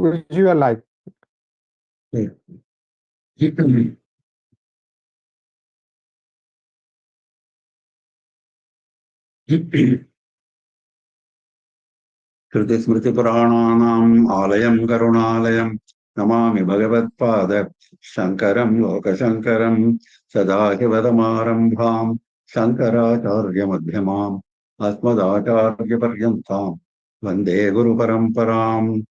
visualize. Shruti-smriti-purāṇānaṁ ālayam karuṇālayam namāmi bhagavadpāda Shankaram lokashankaram sadākivadamarambhām Shankarācārya-madhyamām asmadācārya-paryantāम् Vande Guru Paramparam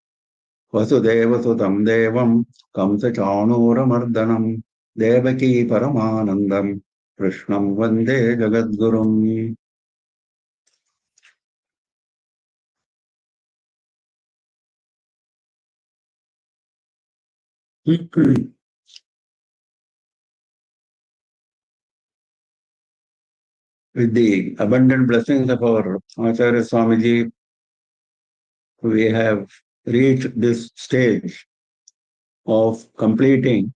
Vasudevasutam Devam Kamsa-Chanūramardanam Devaki Paramanandam Krishnam Vande Jagadgurum. With the abundant blessings of our Acharya Swamiji, we have reached this stage of completing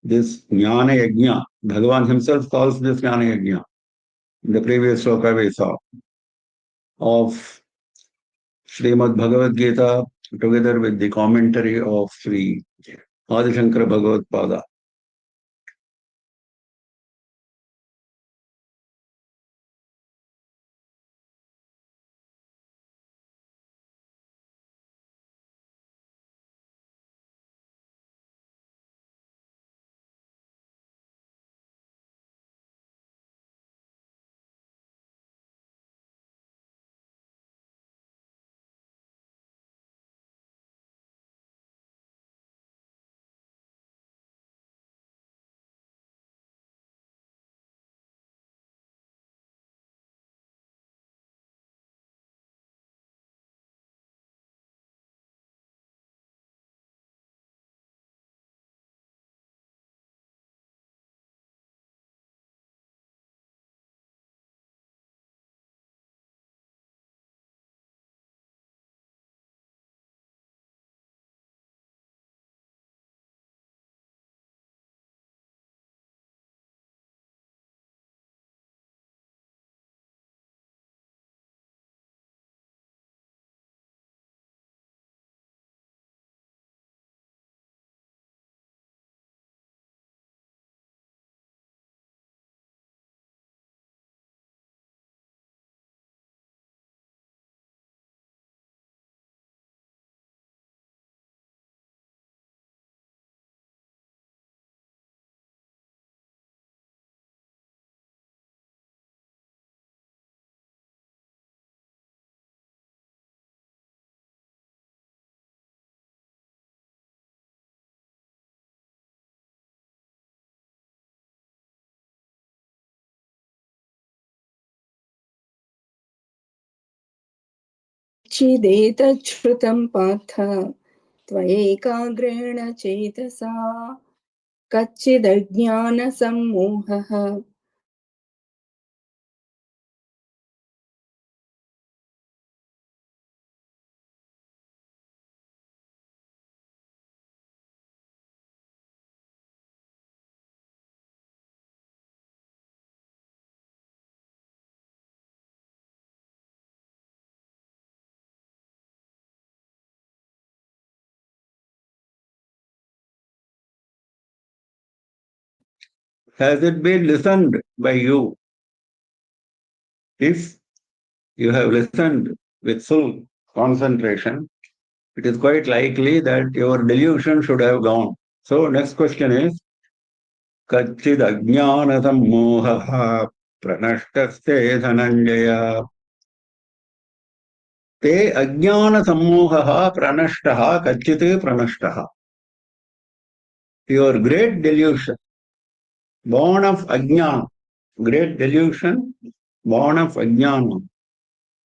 this Jnana Yajna. Bhagavan himself calls this Jnana Yajna. In the previous sloka we saw of Srimad Bhagavad Gita together with the commentary of Sri Adi Shankara Bhagavad Pada. चिदेतच्छ्रुतं Partha त्वयैकाग्रेण चेतसा कच्चिदज्ञानसम्मोहः Has it been listened by you? If you have listened with full concentration, it is quite likely that your delusion should have gone. So next question is, Kachid ajnanatam mohaha pranashtaste dhananjaya. Te ajnana sammohaha pranashtaha kachite pranashtaha. Your great delusion, born of ajnana, great delusion, born of ajnana,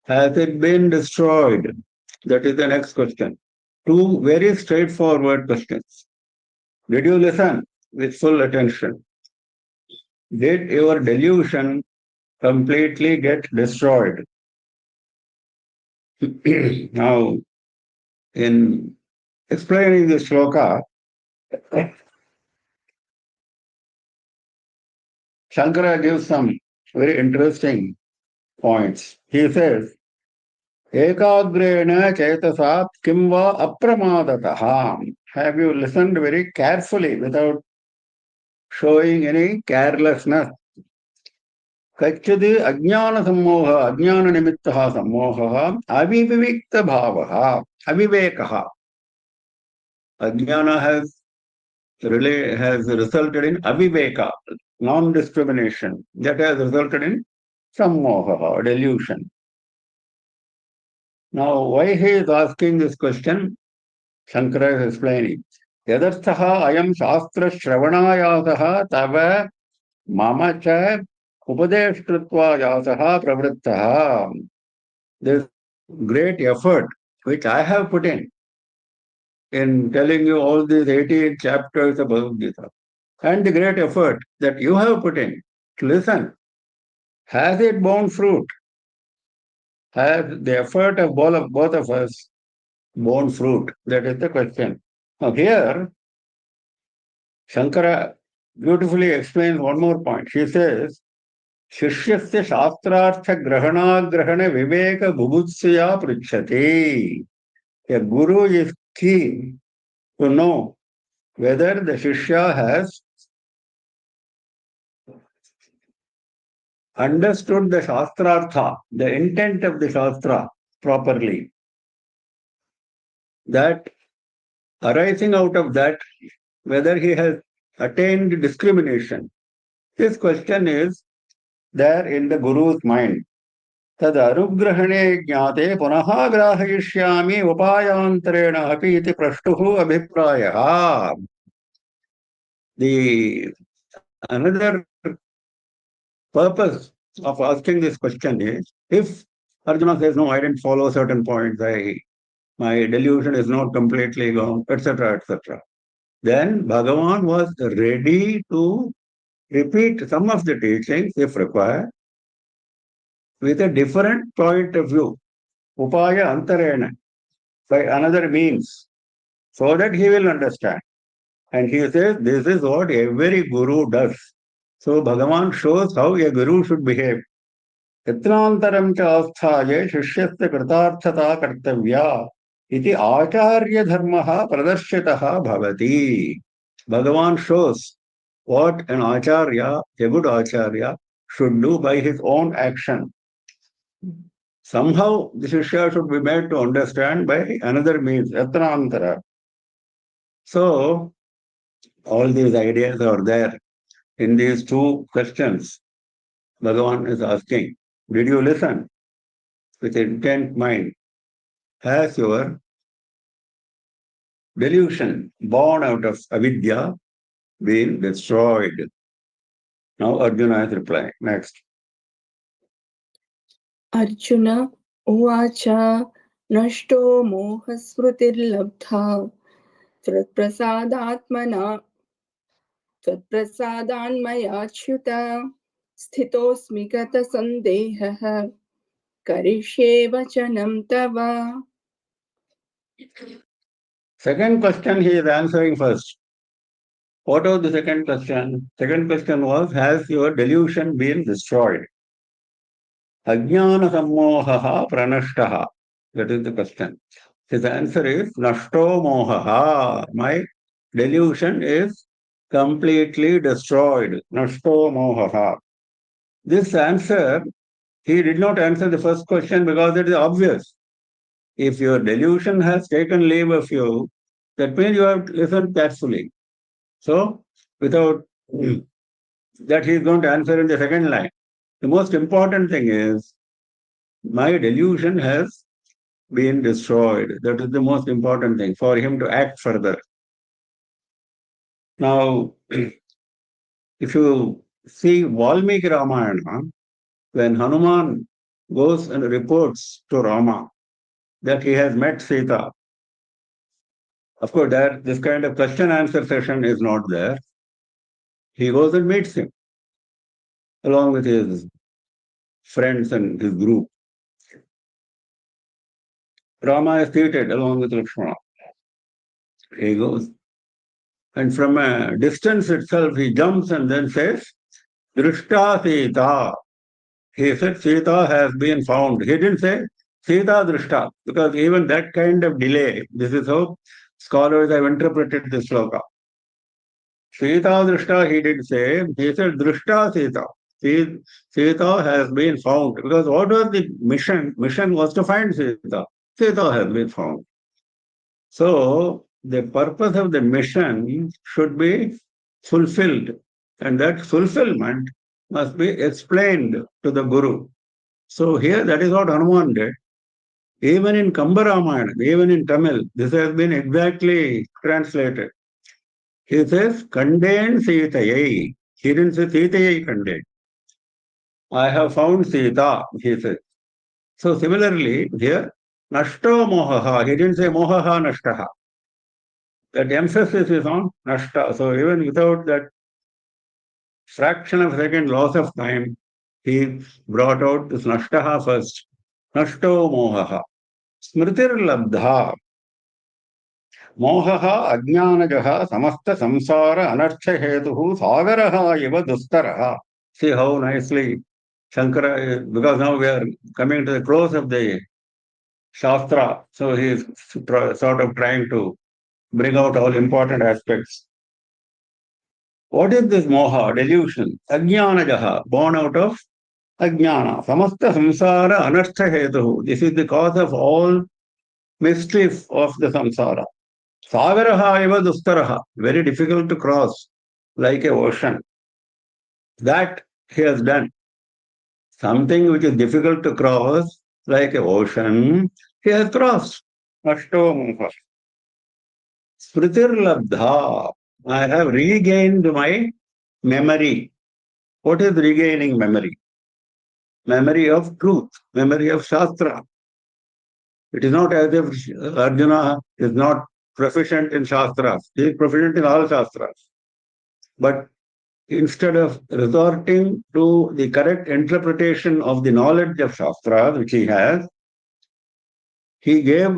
has it been destroyed? That is the next question. Two very straightforward questions. Did you listen with full attention? Did your delusion completely get destroyed? Now, in explaining the shloka, Shankara gives some very interesting points. He says, Ekagrena Chaitasa Kimva Apramadataha. Have you listened very carefully without showing any carelessness? Kachchidi Ajnana Sammoha, Ajnana Nimittaha Sammoha, Avivikta Bhavaha, Avivekaha. Ajnana has resulted in aviveka, non-discrimination. That has resulted in sammoha, delusion. Now, why he is asking this question? Shankara is explaining. Yadarthaha ayam shastra shravanayasah tava mama cha upadeshtritva yasaha pravrittaha. This great effort which I have put in telling you all these 18 chapters of Bhagavad Gita, and the great effort that you have put in to listen, has it borne fruit? Has the effort of both of us borne fruit? That is the question. Now here, Shankara beautifully explains one more point. He says, Shishyasya shastrartha grahana viveka bhubutsya pritchati. A guru is keen to know whether the Shishya has understood the Shastrartha, the intent of the Shastra properly. That arising out of that, whether he has attained discrimination. This question is there in the Guru's mind. Tad anugrahane jnate punaha grahayishyami upayantarena api iti prashtuhu abhiprayaha. The another purpose of asking this question is, if Arjuna says, no, I didn't follow certain points, my delusion is not completely gone, etc., etc., then Bhagavan was ready to repeat some of the teachings, if required, with a different point of view, upaya antarena, by another means, so that he will understand. And he says, this is what every guru does. So Bhagavan shows how a guru should behave. Yatnantaram cha asthaye shishyasya kritarthata kartavya iti acharya dharmaha pradarshitaha bhavati. Bhagavan shows what an acharya, a good acharya, should do by his own action. Somehow the Shishya should be made to understand by another means, Yatnantara. So, all these ideas are there in these two questions. Bhagavan is asking, did you listen with intent mind? Has your delusion born out of avidya been destroyed? Now Arjuna is replying. Next. Arjuna uvacha nashto moha smritirlabdha त्वत्प्रसादान्मयाच्युता स्थितोऽस्मि गतसन्देहः करिष्ये वचनं तव. Second question he is answering first. What was the second question? Second question was, has your delusion been destroyed? Ajnana sammohaha pranashtaha. That is the question. His answer is, nashto mohaha. My delusion is completely destroyed. Nashto mohaha. This answer, he did not answer the first question because it is obvious. If your delusion has taken leave of you, that means you have listened carefully. So, without that, he is going to answer in the second line. The most important thing is, my delusion has been destroyed. That is the most important thing for him to act further. Now, if you see Valmiki Ramayana, when Hanuman goes and reports to Rama that he has met Sita, of course, this kind of question-answer session is not there. He goes and meets him along with his friends and his group. Rama is seated along with Lakshmana. He goes, and from a distance itself, he jumps and then says, Drishta Sita. He said, Sita has been found. He didn't say, Sita Drishta, because even that kind of delay, this is how scholars have interpreted this sloka. Sita Drishta, he did say, he said Drishta Sita. Sita has been found. Because what was the mission? Mission was to find Sita. Sita has been found. So the purpose of the mission should be fulfilled. And that fulfillment must be explained to the Guru. So here that is what Hanuman did. Even in Kambaramayana, even in Tamil, this has been exactly translated. He says, Kanden Sitayai. He didn't say Sitayai Kanden. I have found Sita, he says. So similarly, here, Nashto Mohaha. He didn't say Mohaha Nashtaha. That emphasis is on Nashta. So even without that fraction of a second loss of time, he brought out this Nashtaha first. Nashto Mohaha. Smritir Labdha. Mohaha Ajnanajaha Samasta Samsara Anarcha Hetuhu Sagaraha Iva Dustaraha. See how nicely Shankara, because now we are coming to the close of the Shastra, so he is sort of trying to bring out all important aspects. What is this moha, delusion? Ajnanajaha, born out of ajnana. Samasta samsara anartha hetuhu. This is the cause of all mischief of the samsara. Sagaraha eva dustaraha. Very difficult to cross, like a ocean. That he has done. Something which is difficult to cross, like an ocean, he has crossed. Ashto moha. Smritir labdha. I have regained my memory. What is regaining memory? Memory of truth, memory of Shastra. It is not as if Arjuna is not proficient in Shastras. He is proficient in all Shastras. But instead of resorting to the correct interpretation of the knowledge of Shastras, which he has, he gave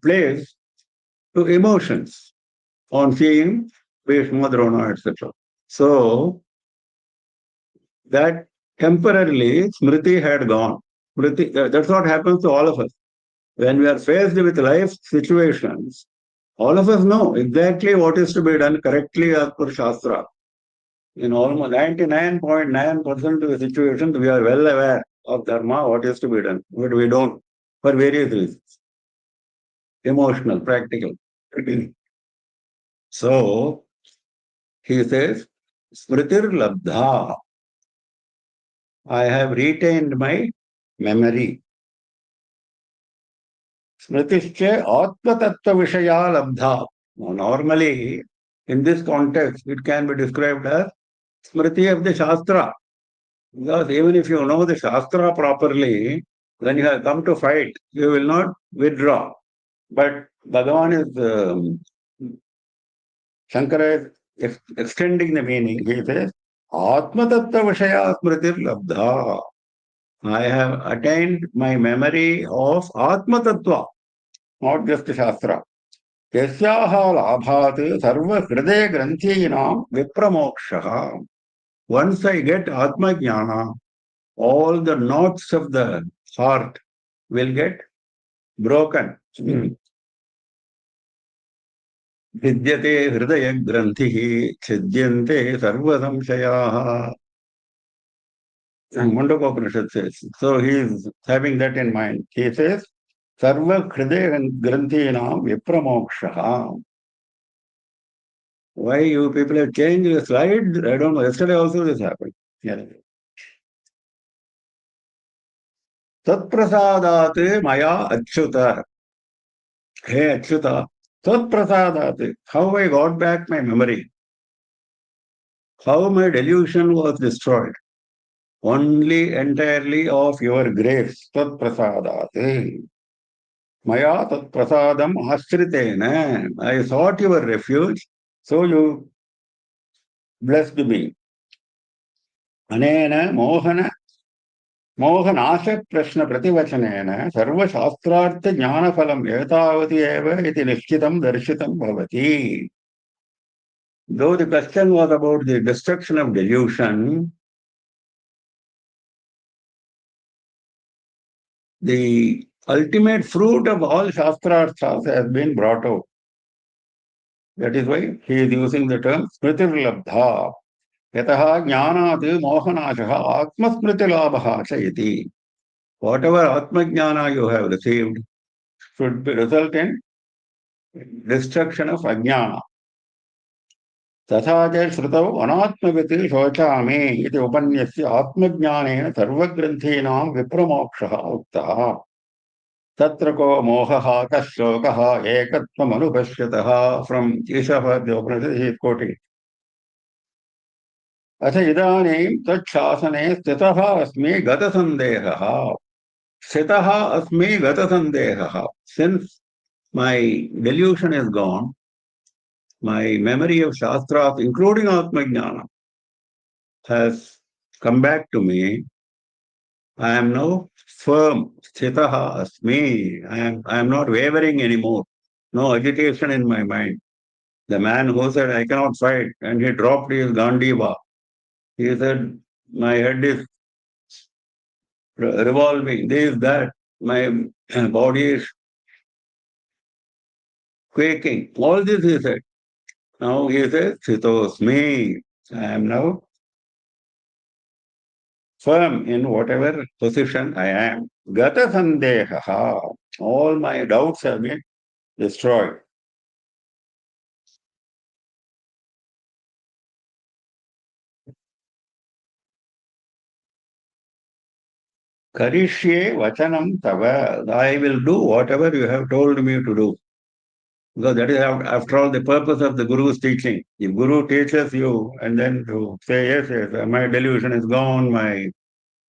place to emotions on seeing Bhishma, Drona, etc. So that temporarily Smriti had gone. Smriti, that's what happens to all of us. When we are faced with life situations, all of us know exactly what is to be done correctly as per Shastra. In almost 99.9% of the situations, we are well aware of Dharma, what is to be done, but we don't, for various reasons. Emotional, practical. So, he says, Smritir Labdha. I have retained my memory. Smritische Atmatattva Vishaya Labdha. Normally, in this context, it can be described as Smriti of the Shastra. Because even if you know the Shastra properly, when you have come to fight, you will not withdraw. But Bhagavan is, Shankara is extending the meaning. He says, Atmatattva Vishaya Smritir Labdha. I have attained my memory of Atma Tattva, not just Shastra. Yasyaha labhat sarva hriday granthinam vipramokshaha. Once I get Atma Jnana, all the knots of the heart will get broken. Vidyate hridaya grantihi chidyante sarva samshayaha. Mundokopanishad says. So he is having that in mind. He says, Sarva Hridaya Granthinam Vipramokshaha. Why you people have changed the slide? I don't know. Yesterday also this happened. Yeah. Tatprasadat Maya Achyuta. Hey Achyuta. Tatprasadat. How I got back my memory. How my delusion was destroyed. Only entirely of your grace. Tatprasadat. Maya tat prasadam ashritena. I sought your refuge, so you blessed me. Anena मोहनाश प्रश्न प्रतिवचनेन सर्वशास्त्रार्थ ज्ञानफलम् एतावति एव इति निश्चितं दर्शितं भवति. Though the question was about the destruction of delusion, the ultimate fruit of all Shastrarthas has been brought out. That is why he is using the term Smritirlabdha. Yataha jnanati mohanashaha atmasmritilabha cha iti. Whatever Atma Jnana you have received should result in destruction of Ajnana. तथा च श्रुतौ अनात्मविति शोचामि इति उपन्यस्य आत्मज्ञानेन सर्वग्रन्थीनां विप्रमोक्षः उक्तः तत्र को मोहः कः शोकः एकत्वमनुपश्यतः from Ishavasyopanishad he is quoting अथ इदानीं तच्छासने स्थितः अस्मि गतसन्देहः स्थितः अस्मि गतसन्देहः since my delusion is gone, my memory of Shastras, including Atmajnana, has come back to me. I am now firm. Sthitaha asmi. I am not wavering anymore. No agitation in my mind. The man who said, I cannot fight, and he dropped his Gandiva. He said, my head is revolving, this, that. My body is quaking. All this he said. Now he says, Sthitosmi. I am now firm in whatever position I am. Gata sandehaha. All my doubts have been destroyed. Karishye vachanam tava. I will do whatever you have told me to do. Because that is, after all, the purpose of the Guru's teaching. If Guru teaches you and then you say, yes, yes, my delusion is gone, my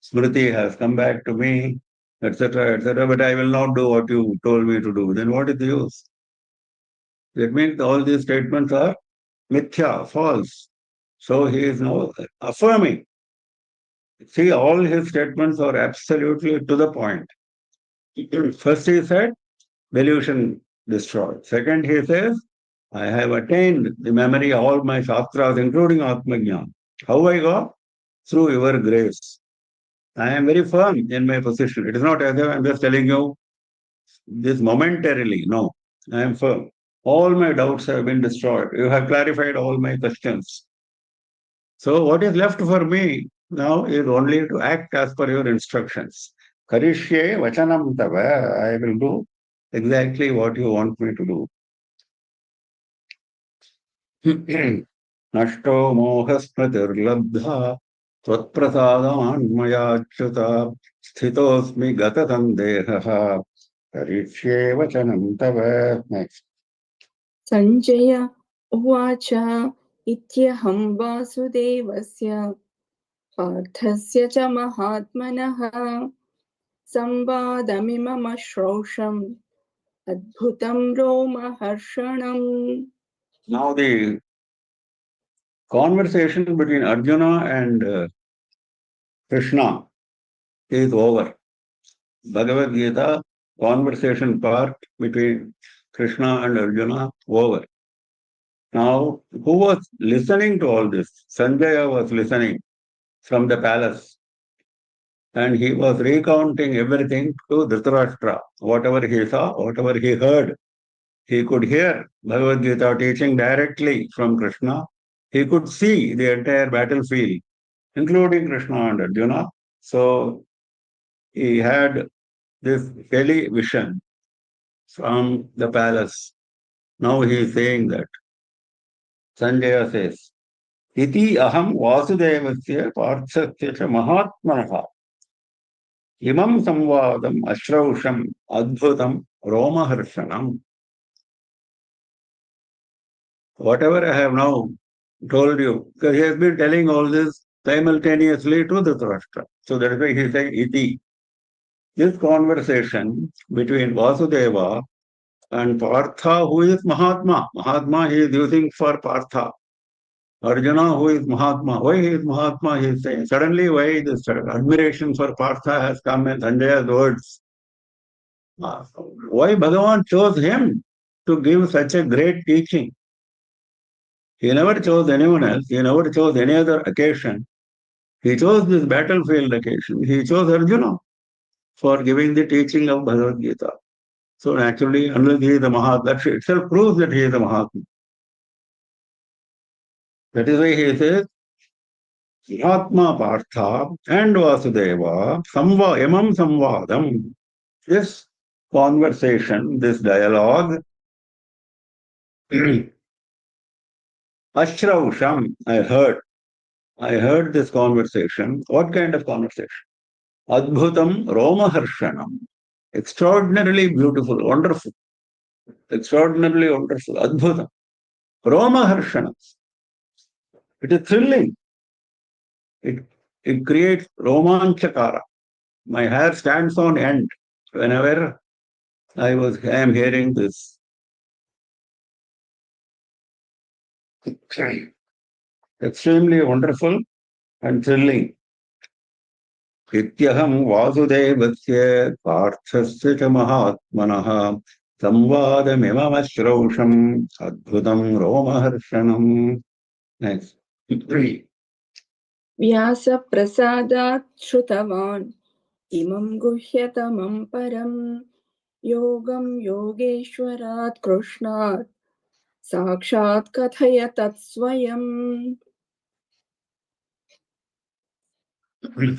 smriti has come back to me, etc., etc., but I will not do what you told me to do, then what is the use? That means all these statements are mithya, false. So he is now affirming. See, all his statements are absolutely to the point. First he said, delusion destroyed. Second he says, I have attained the memory of all my shastras, including Atmajnana. How I got? Through your grace. I am very firm in my position. It is not as if I am just telling you this momentarily. No, I am firm. All my doubts have been destroyed. You have clarified all my questions. So what is left for me now is only to act as per your instructions. Karishye vachanam tava. I will do exactly what you want me to do. नष्टो मोहस्मृतिर्लब्धा त्वत्प्रसादान्मयाच्युत स्थितोऽस्मि गतसन्देहः करिष्ये वचनं तव. Next. Sanjay उवाच इत्यहं वासुदेवस्य पार्थस्य च महात्मनः संवादमिममश्रौषम् अद्भुतं रोमहर्षणम्. Now the conversation between Arjuna and Krishna is over. Bhagavad Gita conversation part between Krishna and Arjuna over. Now, who was listening to all this? Sanjaya was listening from the palace. And he was recounting everything to Dhritarashtra. Whatever he saw, whatever he heard. He could hear Bhagavad Gita teaching directly from Krishna. He could see the entire battlefield, including Krishna and Arjuna. So he had this television from the palace. Now he is saying that. Sanjaya says, Iti aham vasudevasya parthasya cha mahatmanaha imam samvadam ashrausham adbhutam romaharshanam. Whatever I have now told you, because he has been telling all this simultaneously to Dhritarashtra. So that is why he is saying iti. This conversation between Vasudeva and Partha, who is Mahatma. Mahatma he is using for Partha. Arjuna, who is Mahatma. Why he is Mahatma, he is saying. Suddenly, why this admiration for Partha has come in Sanjaya's words. Why Bhagavan chose him to give such a great teaching? He never chose anyone else. He never chose any other occasion. He chose this battlefield occasion. He chose Arjuna. for giving the teaching of Bhagavad Gita. So naturally, unless he is the Mahatma, that itself proves that he is the Mahatma. That is why he says, Mahatma Partha and Vasudeva Yamam Samvadam. This conversation, this dialogue, Ashrausham, I heard this conversation. What kind of conversation? Adbhutam Romaharshanam. Extraordinarily beautiful, wonderful. Extraordinarily wonderful. Adbhutam. Romaharshanam. It is thrilling. It creates romanchakara. My hair stands on end whenever I am hearing this. Extremely wonderful and thrilling. इत्यहं वासुदेवस्य पार्थस्य च महात्मनः संवादमिममश्रौषम् अद्भुतं रोमहर्षणम्. Next. व्यासप्रसादात् श्रुतवान् इमं गुह्यतमं परं योगं योगेश्वरात् कृष्णात् साक्षात् कथयत स्वयम्.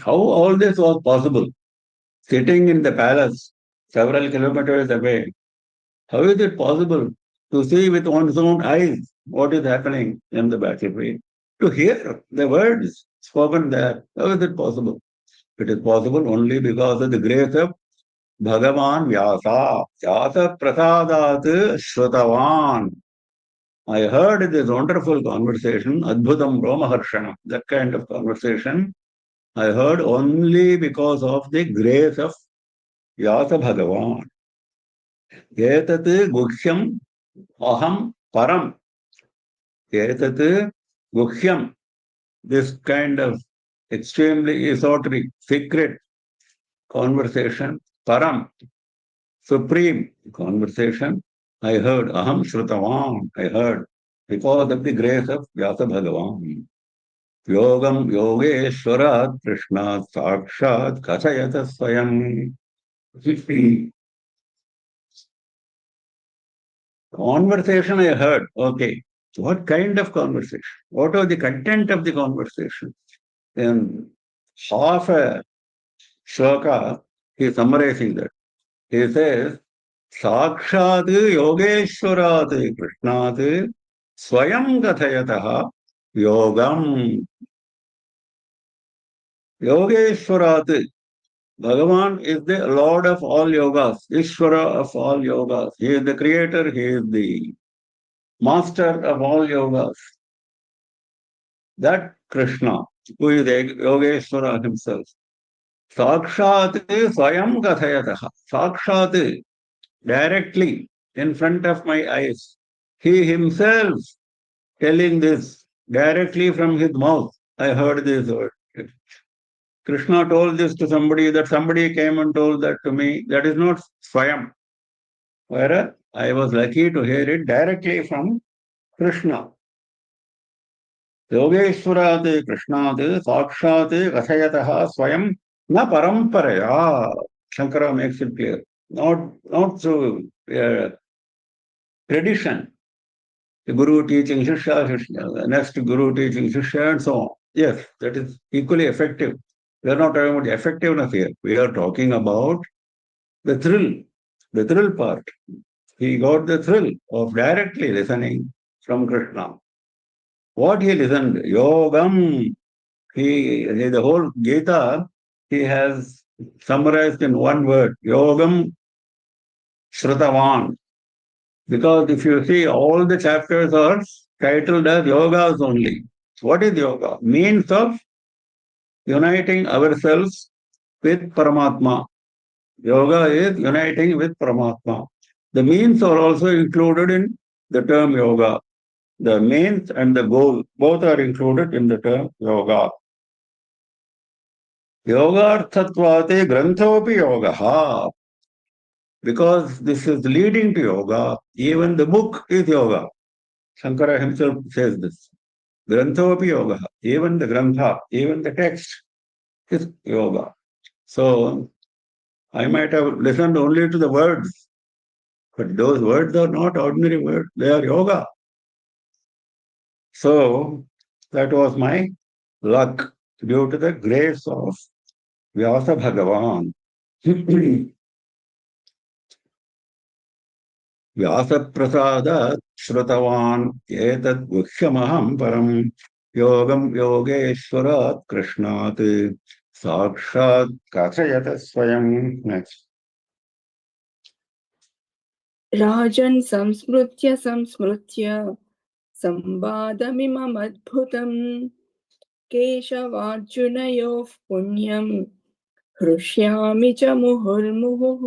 How all this was possible? Sitting in the palace several kilometers away, how is it possible to see with one's own eyes what is happening in the battlefield? To hear the words spoken there, how is it possible? It is possible only because of the grace of Bhagavan Vyasa. Vyasa Prasadat Shrutavan. I heard this wonderful conversation, Adbhutam Romaharshana, that kind of conversation. I heard only because of the grace of Vyasa Bhagavan. Etat Gukhyam Aham Param. Etat Gukhyam. This kind of extremely esoteric, secret conversation, Param, supreme conversation, I heard, Aham Shrutavan, I heard, because of the grace of Vyasa Bhagavan. Yogam Yogeshwarat Krishna Sakshat Kathayata Swayam. Conversation I heard, okay. What kind of conversation? What was the content of the conversation? In half a shloka, he is summarizing that. He says, Sakshat Yogeshwarat Krishnat Swayam Kathayataha Yogam. Yogeshwarat. Bhagavan is the Lord of all yogas, Ishvara of all yogas. He is the creator, he is the master of all yogas. That Krishna, who is Yogeshwara himself. Sakshat Swayam Kathayataha. Sakshat, directly in front of my eyes. He himself telling this directly from his mouth. I heard this word. Krishna told this to somebody, that somebody came and told that to me. That is not Swayam. Whereas I was lucky to hear it directly from Krishna. Yogeshwarat Krishnat Sakshat Kathayataha Swayam na Paramparaya. Shankara makes it clear. Not through tradition. The Guru teaching Shishya, next Guru teaching Shishya, and so on. Yes, that is equally effective. We are not talking about the effectiveness here. We are talking about the thrill part. He got the thrill of directly listening from Krishna. What he listened, Yogam, the whole Gita, he has summarized in one word, Yogam Shrutavan. Because if you see, all the chapters are titled as yogas only. What is yoga? Means of uniting ourselves with Paramatma. Yoga is uniting with Paramatma. The means are also included in the term yoga. The means and the goal, both are included in the term yoga. Yogarthatvate granthopi yoga. Because this is leading to yoga, even the book is yoga. Shankara himself says this. Granthopi yoga. Even the grantha, even the text is yoga. So, I might have listened only to the words, but those words are not ordinary words, they are yoga. So that was my luck due to the grace of Vyasa Bhagavan. व्यासप्रसादात् श्रुतवान् एतद् गुह्यमहं परं योगं योगेश्वरात् कृष्णात् साक्षात् कथयत स्वयं. राजन् संस्मृत्य संवादमिममद्भुतम् केशवार्जुनयोः पुण्यं हृष्यामि च मुहुर्मुहुः.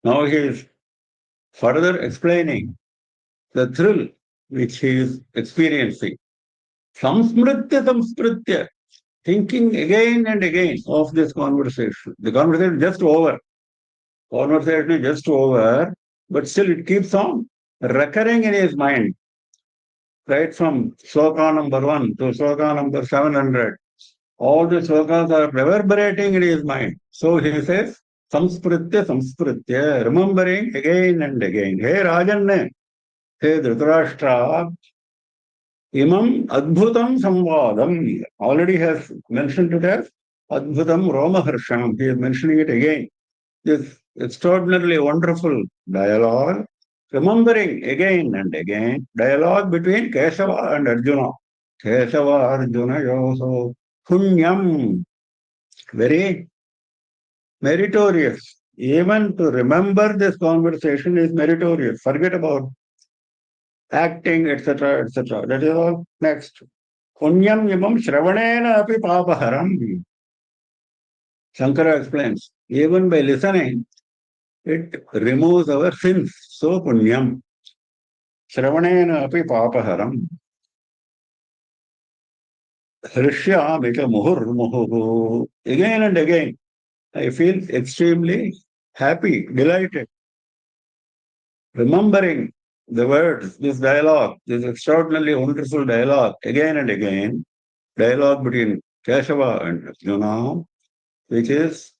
Now he is further explaining the thrill which he is experiencing. Samsmritya, thinking again and again of this conversation. The conversation is just over. Conversation is just over, but still it keeps on recurring in his mind. Right from sloka number 1 to sloka number 700. All the slokas are reverberating in his mind. So he says, Samspritya, remembering again and again. Hey Rajan, hey Dhritarashtra, Imam Adbhutam Samvadam. Already has mentioned it as Adbhutam Romaharshanam. He is mentioning it again. This extraordinarily wonderful dialogue, remembering again and again, dialogue between Kesava and Arjuna. Kesava Arjuna Yoso Punyam. Very meritorious. Even to remember this conversation is meritorious. Forget about acting, etc., etc. That is all next. Punyam imam shravanena api papaharam. Shankara explains, even by listening, it removes our sins. So punyam. Shravanena api papaharam. Hrishyami cha muhurmuhu. Again and again, I feel extremely happy, delighted. Remembering the words, this dialogue, this extraordinarily wonderful dialogue, again and again, dialogue between Keshava and Arjuna, which is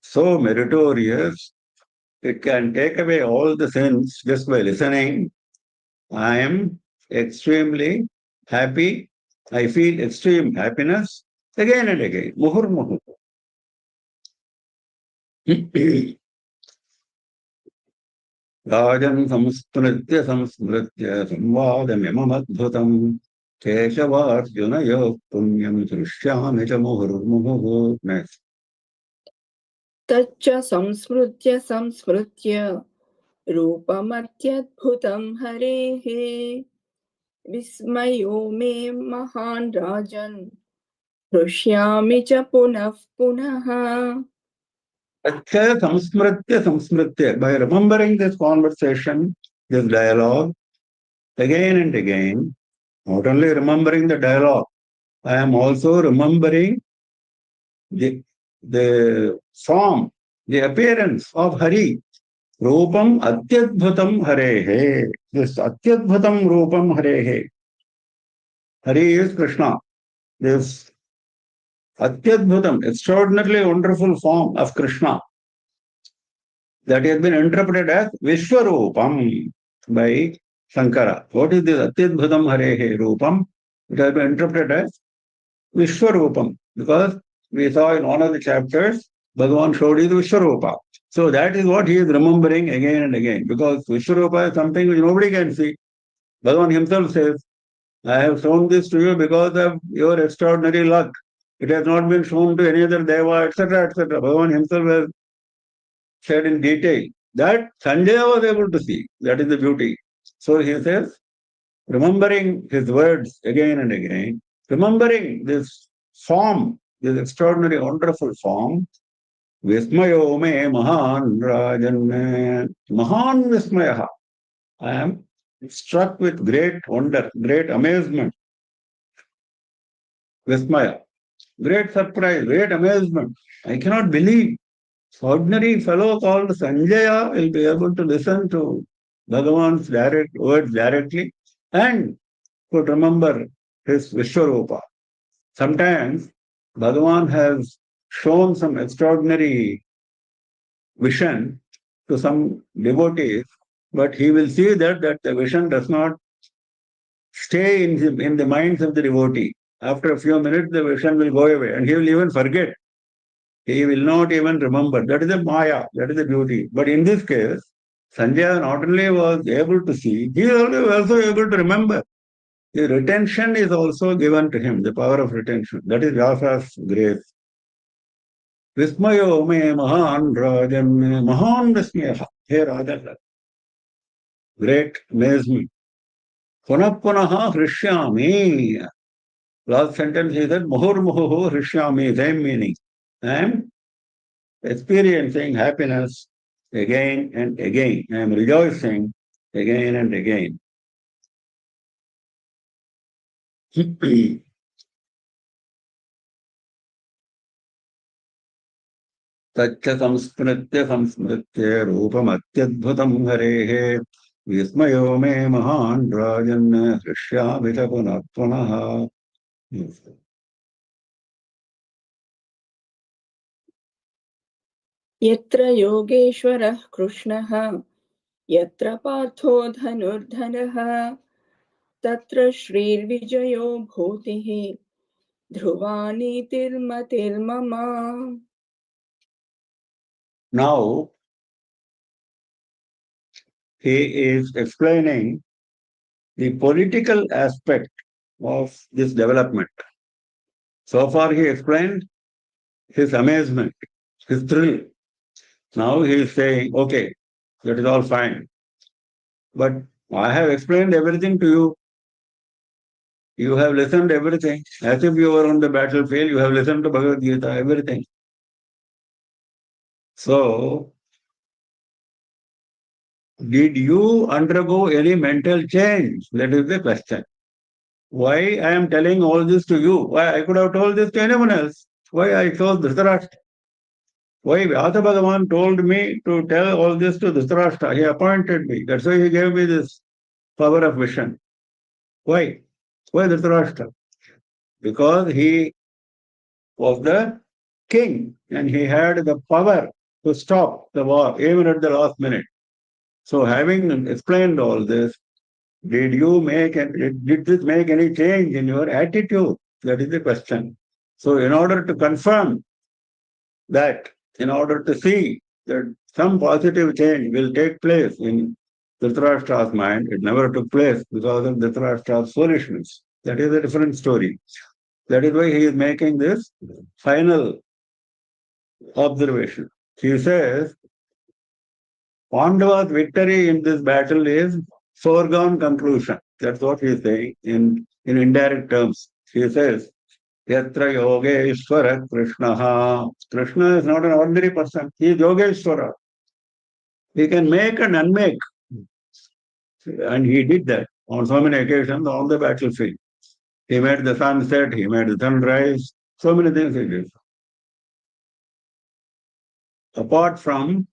so meritorious, it can take away all the sins just by listening. I am extremely happy. I feel extreme happiness again and again. Muhur muhur. Rajan samsmritya samvadamimamadbhutam Keshavarjunayo punyam srishyami cha muhur muhur. Next. तच्च संस्मृत्य रूपमत्यद्भुतं हरेः विस्मयो मे महान् राजन् हृष्यामि च पुनः पुनः. Samsmritya. By remembering this conversation, this dialogue, again and again, not only remembering the dialogue, I am also remembering the form, the appearance of Hari. Rupam Atyadbhutam Harehe. This Atyadbhutam Rupam Harehe. Hari is Krishna. This Atyadbhutam, extraordinarily wonderful form of Krishna, that has been interpreted as Vishwarupam by Shankara. What is this Atyadbhutam Harehe Rupam? It has been interpreted as Vishwarupam, because we saw in one of the chapters, Bhagavan showed his Vishwarupa. So that is what he is remembering again and again, because Vishwarupa is something which nobody can see. Bhagavan himself says, I have shown this to you because of your extraordinary luck. It has not been shown to any other Deva, etc., etc. Bhagavan himself has said in detail. That Sanjaya was able to see. That is the beauty. So he says, remembering his words again and again, remembering this form, this extraordinary, wonderful form, Vismayo me Mahan Rajan. Mahan Vismayaha. I am struck with great wonder, great amazement. Vismaya. great surprise, great amazement. I cannot believe ordinary fellow called Sanjaya will be able to listen to Bhagavan's direct words directly and could remember his Vishwarupa. Sometimes Bhagavan has shown some extraordinary vision to some devotees, but he will see that the vision does not stay in the minds of the devotee. After a few minutes, the vision will go away and he will even forget. He will not even remember. That is the Maya, that is the beauty. But in this case, Sanjaya not only was able to see, he was also able to remember. The retention is also given to him, the power of retention. That is Vyasa's grace. Vismayo me mahan rajan, mahan vismaya. Hey Rajan, great amazement. Punah punaha hrishyami. Last sentence he said, muhur muhu hrishyami, same meaning. I am experiencing happiness again and again. I am rejoicing again and again. तच्च संस्मृत्य संस्मृत्य रूपमत्यद्भुतं हरेः विस्मयो मे महान् राजन् हृष्यामि च पुनः पुनः. यत्र योगेश्वरः कृष्णः यत्र पार्थो धनुर्धरः तत्र श्रीर्विजयो भूतिः Dhruva नीतिर्मतिर्मम. Now he is explaining the political aspect of this development. So far he explained his amazement, his thrill. Now he is saying, okay, that is all fine. But I have explained everything to you. You have listened everything. As if you were on the battlefield, you have listened to Bhagavad Gita, everything. So, did you undergo any mental change? That is the question. Why I am telling all this to you? Why I could have told this to anyone else? Why I chose Dhritarashtra? Why Vyasa Bhagavan told me to tell all this to Dhritarashtra? He appointed me. That's why he gave me this power of vision. Why? Why Dhritarashtra? Because he was the king and he had the power to stop the war even at the last minute. So having explained all this, did this make any change in your attitude? That is the question. So in order to confirm that, in order to see that some positive change will take place in Dhritarashtra's mind, it never took place because of Dhritarashtra's foolishness. That is a different story. That is why he is making this final observation. He says, Pandava's victory in this battle is foregone conclusion. That's what he is saying in indirect terms. He says, Yatra Yogeshwara Krishna. Krishna is not an ordinary person. He is Yogeshwara. He can make and unmake. And he did that on so many occasions on the battlefield. He made the sun set, he made the sun rise, so many things he did. Apart from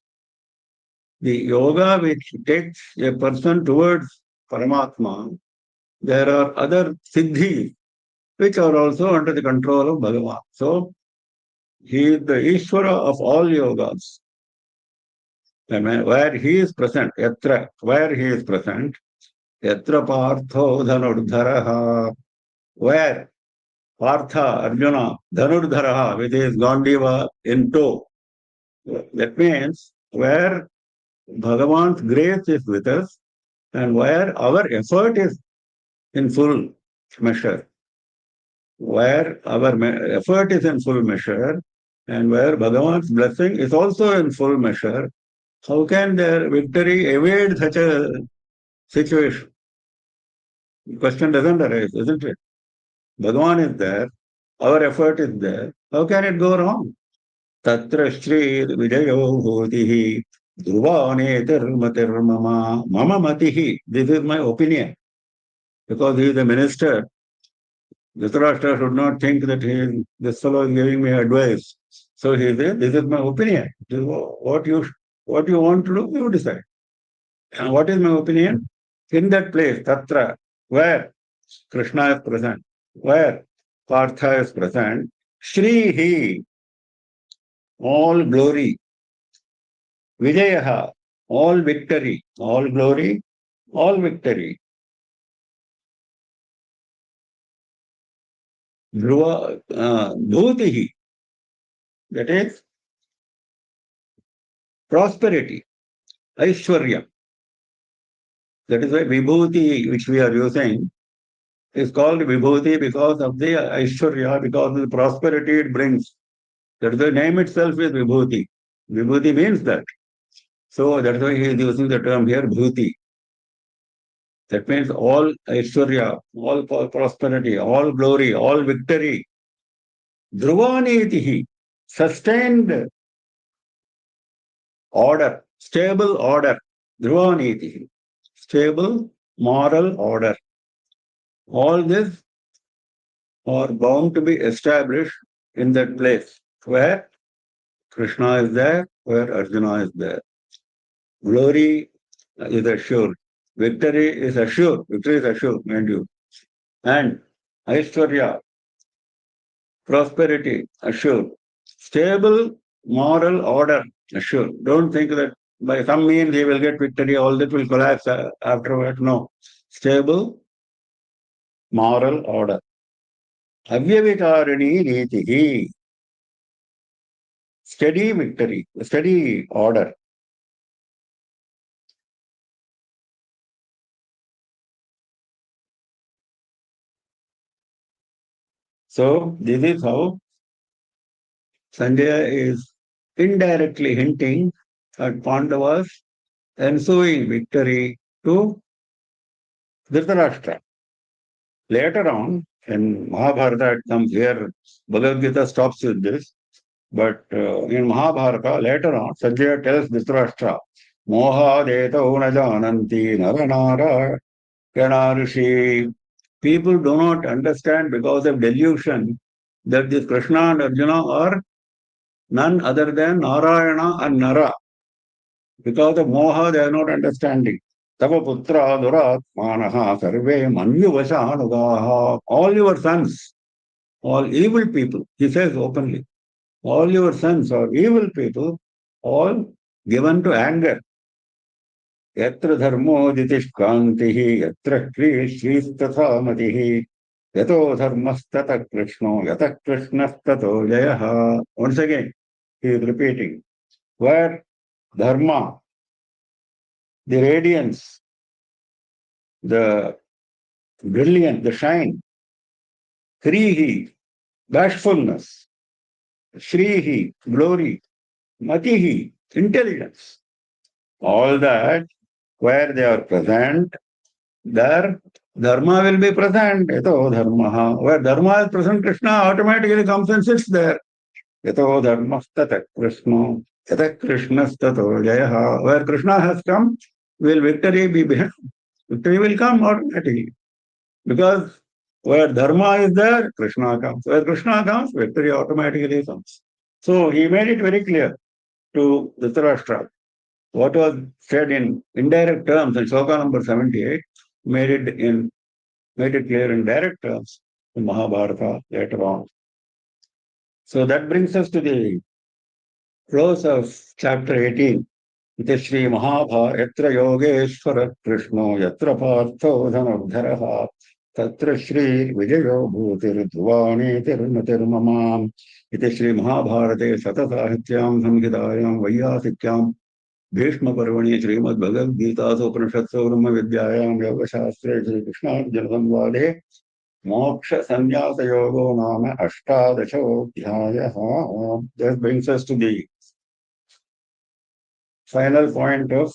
the yoga which takes a person towards Paramatma, there are other siddhis which are also under the control of Bhagavan. So, he is the Ishvara of all yogas. And where he is present, where he is present, yatra partho dhanurdharaha, where Partha, Arjuna, dhanurdharaha, with his Gandiva in tow. That means where Bhagavan's grace is with us and where our effort is in full measure. Where our effort is in full measure and where Bhagavan's blessing is also in full measure, how can their victory evade such a situation? The question doesn't arise, isn't it? Bhagavan is there, our effort is there. How can it go wrong? Tatra Shri Vijayo Bhutihi Dhruvanetirmatirmama Mama Matihi. This is my opinion. Because he is a minister Dhritarashtra should not think that this fellow is giving me advice. So he said, this is my opinion. This is what you want to do, you decide. And what is my opinion? In that place, Tatra, where Krishna is present, where Partha is present, Shrihi, all glory, Vijayaha, all victory, all glory, all victory. Dhruva, Bhutihi, that is prosperity, Aishwarya. That is why Vibhuti, which we are using, is called Vibhuti because of the Aishwarya, because of the prosperity it brings. That is the name itself is Vibhuti. Vibhuti means that. So that's why he is using the term here, Bhuti. That means all Aishwarya, all prosperity, all glory, all victory. Dhruvanitihi, sustained order, stable order. Dhruvanitihi, stable moral order. All this are bound to be established in that place where Krishna is there, where Arjuna is there. Glory is assured. Victory is assured. Victory is assured, mind you. And Aishwarya, prosperity assured. Stable moral order assured. Don't think that by some means he will get victory, all that will collapse afterward. No. Stable moral order. Avyavikarini nitihi. Steady victory, steady order. So this is how Sanjaya is indirectly hinting at Pandava's ensuing victory to Dhritarashtra. Later on, in Mahabharata, it comes here, Bhagavad Gita stops with this, but in Mahabharata, later on, Sanjaya tells Dhritarashtra, Moha deto na jananti naranara kanarishi. People do not understand because of delusion that this Krishna and Arjuna are none other than Narayana and Nara. Because of moha, they are not understanding. Tava putra durat manaha sarve manyuvashanugaha. All your sons, all evil people, he says openly, all your sons are evil people, all given to anger. Yatra dharmo ditishkantihi, yatra krishristatha matihi, yato dharmastata krishno, yata krishnastato jayaha. Once again, he is repeating, where dharma, the radiance, the brilliance, the shine, krihi, bashfulness, shrihi, glory, matihi, intelligence, all that, where they are present, there dharma will be present. Yato dharma. Where dharma is present, Krishna automatically comes and sits there. Yato dharmastata Krishna. Yata Krishnastato jayaha. Where Krishna has come, will victory be behind? Victory will come automatically. Because where dharma is there, Krishna comes. Where Krishna comes, victory automatically comes. So he made it very clear to Dhritarashtra. What was said in indirect terms in Sloka number 78, made it clear in direct terms in Mahabharata later on. So that brings us to the close of chapter 18. Iti Sri Mahabharata yatra yogeshwara Krishno yatra partho dhanurdharaha tatra Shri Vijayo bhutir dhuvani tirmatirmamam. Iti Sri Mahabharate Satasahityam Samhitayam Vaiyasikyam Bhishma Parvani Srimad Bhagavad Gita Upanishadsu Brahma Vidyayam Yoga Shastre Shri Krishna Arjuna Samvade Moksha Sannyasa Yogo Nama Ashtadasho Dhyayah. That brings us to the final point of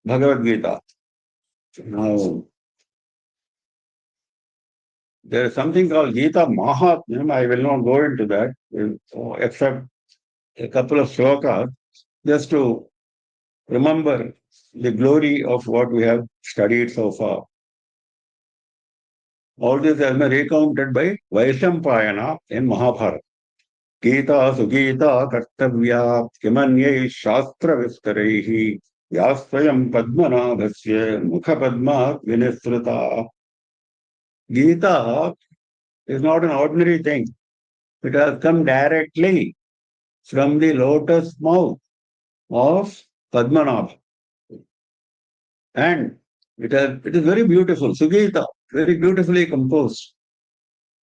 Bhagavad Gita. Now, there is something called Gita Mahatmyam. I will not go into that, except a couple of slokas, just to remember the glory of what we have studied so far. All this has been recounted by Vaishampayana in Mahabharata. Gita Sugita Kartavya Kimanyai Shastra Vistaraihi Yasvayam Padmanabhasya Mukha Padma Vinisrita. Gita is not an ordinary thing. It has come directly from the lotus mouth of Padmanabha. And it is very beautiful. Sugita, very beautifully composed.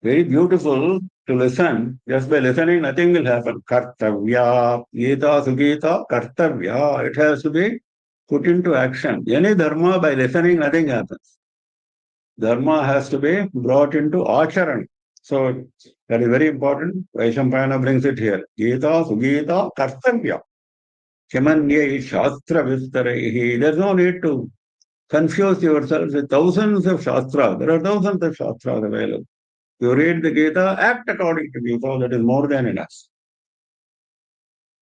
Very beautiful to listen. Just by listening, nothing will happen. Kartavya, Gita, Sugita, Kartavya. It has to be put into action. Any dharma, by listening, nothing happens. Dharma has to be brought into acharan. So that is very important. Vaishampayana brings it here. Gita, Sugita, Kartavya. Kimanyai Shastra Vistaraihi. There's no need to confuse yourselves with thousands of Shastras. There are thousands of Shastras available. You read the Gita, act according to Gita, that is more than enough.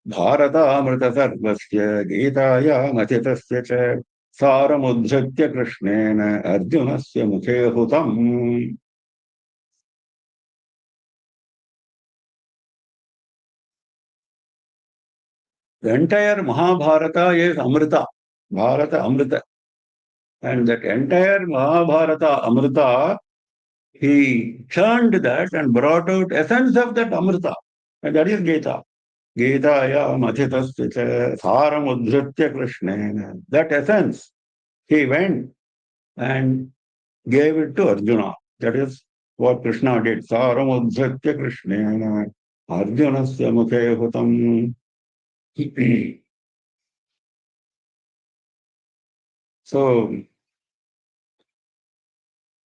Bharata Amrita Sarvasya Gitaya Machitasya Cha Saramudhritya Krishnena Arjunasya Mukhe Hutam. The entire Mahabharata is Amrita, Bharata Amrita. And that entire Mahabharata Amrita, he churned that and brought out essence of that Amrita. And that is Gita. Gitaya Mathitasya Saramudhritya Krishnena. That essence, he went and gave it to Arjuna. That is what Krishna did. Saramudhritya Krishnena Arjunasya Mukhe Hutam. So,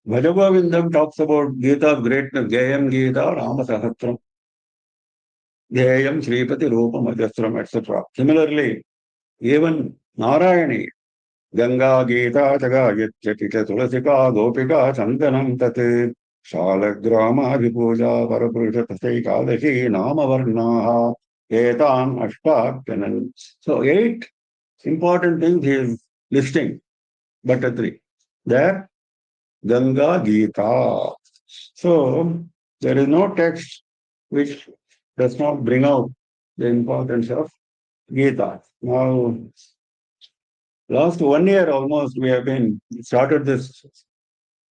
Bhajagovindam talks about Gita's greatness. Jayam Gita Rama Sahasram. Jayam Sri.P.R Majastram, etc. Similarly, even Narayani, Ganga Gita Jagayityati Tulasika Gopika Chandanam Tat Shalagrama Vipuja Parapurusha Tasai Kadashi Nama Varnaha Etan Ashtak Kannan. So 8 important things he is listing, but 3. There, Ganga Gita. So there is no text which does not bring out the importance of Gita. Now, last 1 year almost, we have been started this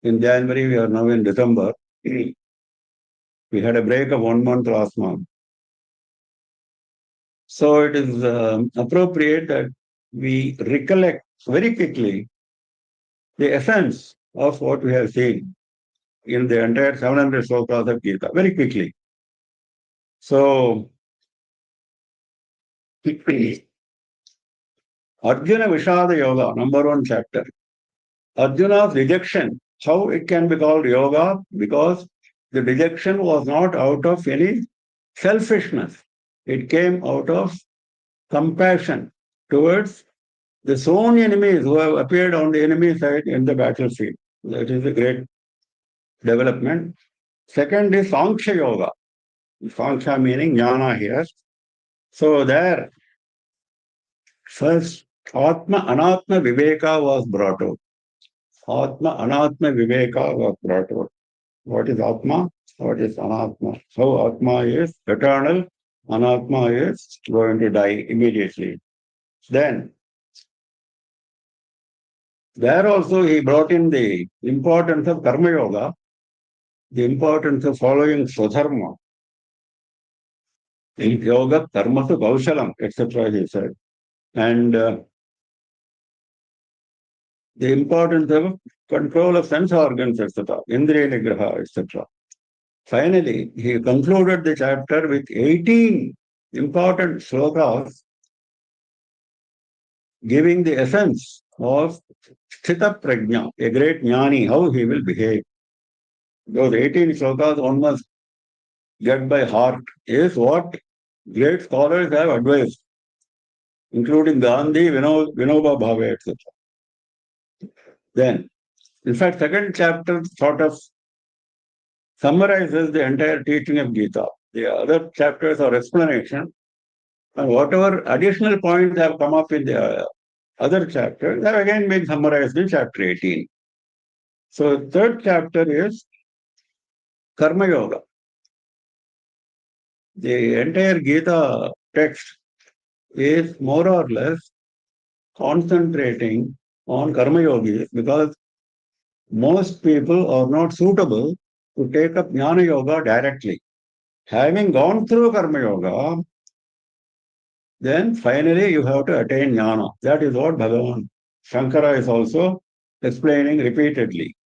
in January. We are now in December. We had a break of 1 month last month. So it is appropriate that we recollect very quickly the essence of what we have seen in the entire 700 slokas of Gita, very quickly. So, Arjuna Vishada Yoga, number 1 chapter. Arjuna's rejection, how it can be called yoga? Because the rejection was not out of any selfishness. It came out of compassion towards the own enemies who have appeared on the enemy side in the battlefield. That is a great development. Second is Sankhya Yoga. Sankhya meaning jnana here. So there, first Atma Anatma Viveka was brought out. Atma Anatma Viveka was brought out. What is Atma? What is Anatma? So Atma is eternal, Anatma is going to die immediately. Then, there also he brought in the importance of Karma Yoga, the importance of following Swadharma. In Yoga, Karma to Kaushalam, etc. he said. And the importance of control of sense organs, etc. Indriya Nigraha, etc. Finally, he concluded the chapter with 18 important slokas giving the essence of Sthita Prajna, a great jnani, how he will behave. Those 18 slokas one must get by heart is what great scholars have advised, including Gandhi, Vinoba Bhave, etc. Then, in fact, second chapter sort of summarizes the entire teaching of Gita. The other chapters are explanation, and whatever additional points have come up in the other chapters have again been summarized in chapter 18. So third chapter is Karma Yoga. The entire Gita text is more or less concentrating on Karma Yogis because most people are not suitable to take up Jnana Yoga directly. Having gone through Karma Yoga, then finally you have to attain Jnana. That is what Bhagavan Shankara is also explaining repeatedly.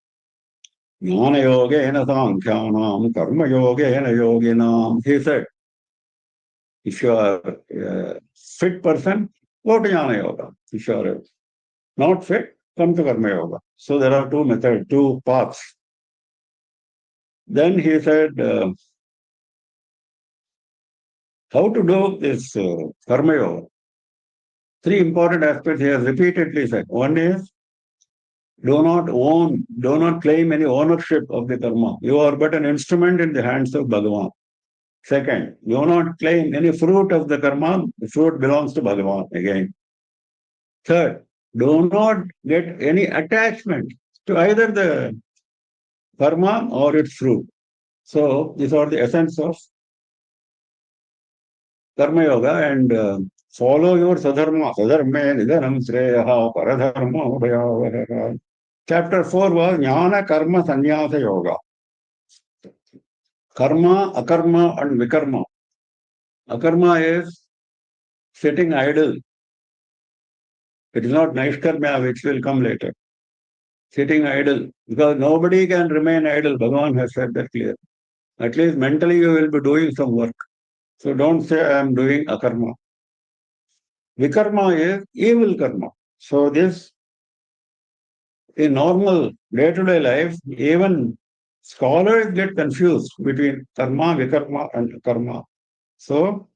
Jnana Yogena Sankhyanam Karma Yogena Yoginam. He said, if you are a fit person, go to Jnana Yoga. If you are not fit, come to Karma Yoga. So there are two methods, two paths. Then he said, how to do this Karma Yoga? Three important aspects he has repeatedly said. One is, do not claim any ownership of the karma. You are but an instrument in the hands of Bhagavan. Second, do not claim any fruit of the karma. The fruit belongs to Bhagavan again. Third, do not get any attachment to either the karma or its fruit. So these are the essence of Karma Yoga, and follow your sadharma. Sadharme nidhanam sreyaha paradharma bhayavara. Chapter 4 was Jnana Karma Sannyasa Yoga. Karma, akarma, and vikarma. Akarma is sitting idle. It is not Naishkarmya, which will come later. Sitting idle, because nobody can remain idle. Bhagavan has said that clearly. At least mentally you will be doing some work. So don't say I am doing akarma. Vikarma is evil karma. So this, in normal day-to-day life, even scholars get confused between karma, vikarma, and karma. So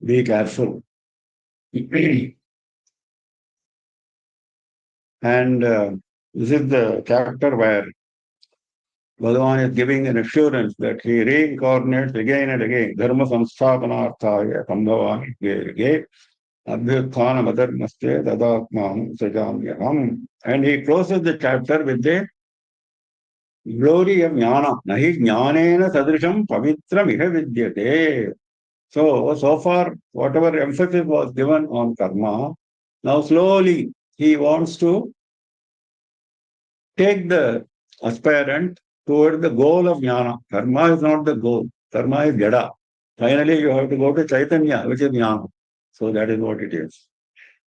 be careful. And this is the chapter where Bhagavan is giving an assurance that he reincarnates again and again. Dharma samsthapanarthaya sambhavami ge abhyuthana madharmasya tadatmam sajamyaham. And he closes the chapter with the glory of jnana. Nahi jnanena sadrisham pavitram iha vidyate. So far, whatever emphasis was given on karma, now slowly he wants to take the aspirant toward the goal of jnana. Karma is not the goal. Karma is jada. Finally, you have to go to Chaitanya, which is jnana. So that is what it is.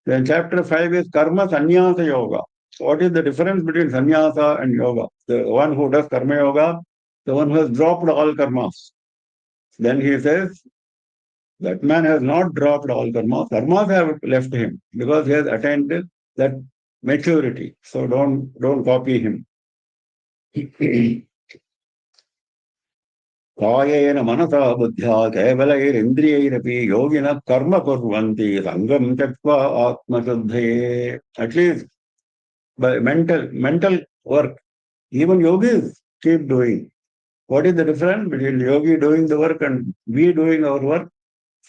Then chapter 5 is Karma Sannyasa Yoga. What is the difference between sannyasa and yoga? The one who does karma yoga, the one who has dropped all karmas. Then he says, that man has not dropped all karmas. Karmas have left him because he has attained that maturity. So don't copy him. कायेन मनसा बुद्ध्या केवलैरिन्द्रियैरपि योगिनः कर्म कुर्वन्ति सङ्गं त्यक्त्वा आत्मशुद्धये. At least by mental work, even yogis keep doing. What is the difference between yogi doing the work and we doing our work?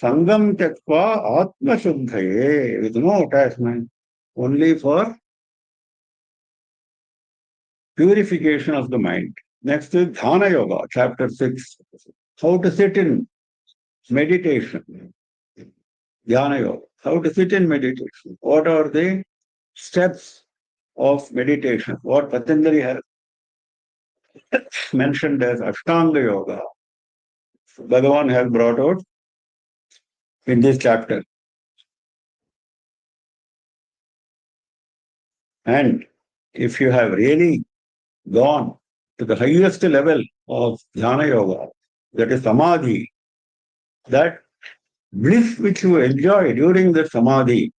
Sangam tyaktva atmashuddhaye, with no attachment, only for purification of the mind. Next is Dhyana Yoga, chapter 6. How to sit in meditation. Dhyana Yoga. How to sit in meditation. What are the steps of meditation? What Patanjali has mentioned as Ashtanga Yoga, Bhagavan has brought out in this chapter. And if you have really gone to the highest level of Dhyana Yoga, that is Samadhi, that bliss which you enjoy during the Samadhi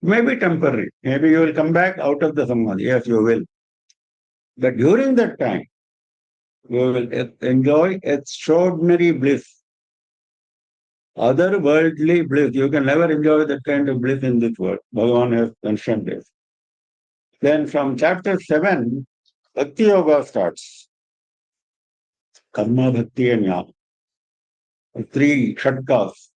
may be temporary. Maybe you will come back out of the Samadhi. Yes, you will. But during that time, you will enjoy extraordinary bliss. Otherworldly bliss. You can never enjoy that kind of bliss in this world. Bhagavan has mentioned this. Then from chapter 7, Bhakti Yoga starts. Karma, Bhakti and Jnana. Three shatkas.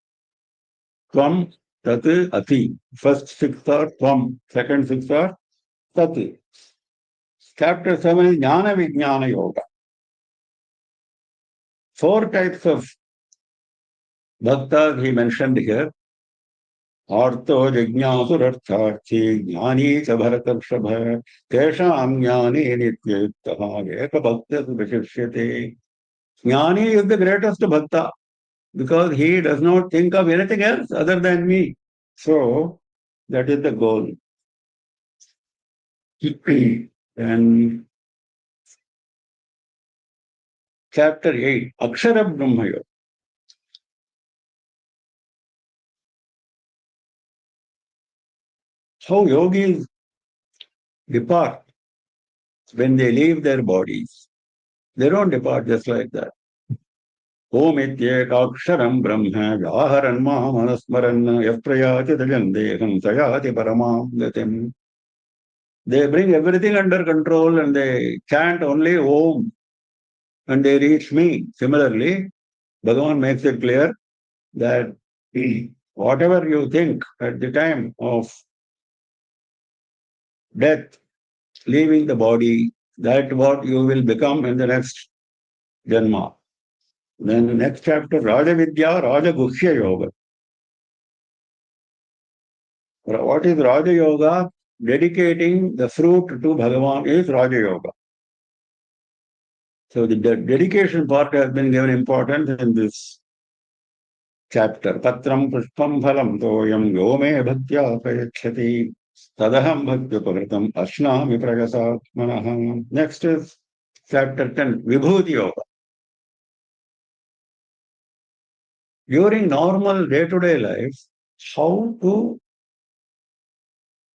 Tvam, Tat, Ati. First six are Tvam. Second six are Tat. Chapter 7 is Jnana Vijnana Yoga. Four types of bhaktas he mentioned here. Artho jignāsurarthārthi jnānī ca bharatarshava teshām jnāni nityayuktah ekabhaktas vishishyate. Jnani is the greatest bhakta because he does not think of anything else other than me. So that is the goal. And chapter 8, Akshara Brahma Yoga. How yogis depart when they leave their bodies. They don't depart just like that. Om ityekaksharam brahma vyaharan mahamanasmaran yaprayati tajandeham sayati paramam gatim. They bring everything under control and they chant only Om and they reach me. Similarly, Bhagavan makes it clear that whatever you think at the time of death, leaving the body, that's what you will become in the next Janma. Then the next chapter, Raja Vidya, Raja Guhya Yoga. What is Raja Yoga? Dedicating the fruit to Bhagavan is Raja Yoga. So the dedication part has been given importance in this chapter. Patram pushpam phalam toyam yome bhaktya prayachati tadaham bhakti pavritam ashnami prayasatmanaham. Next is chapter 10, Vibhuti Yoga. During normal day-to-day life, how to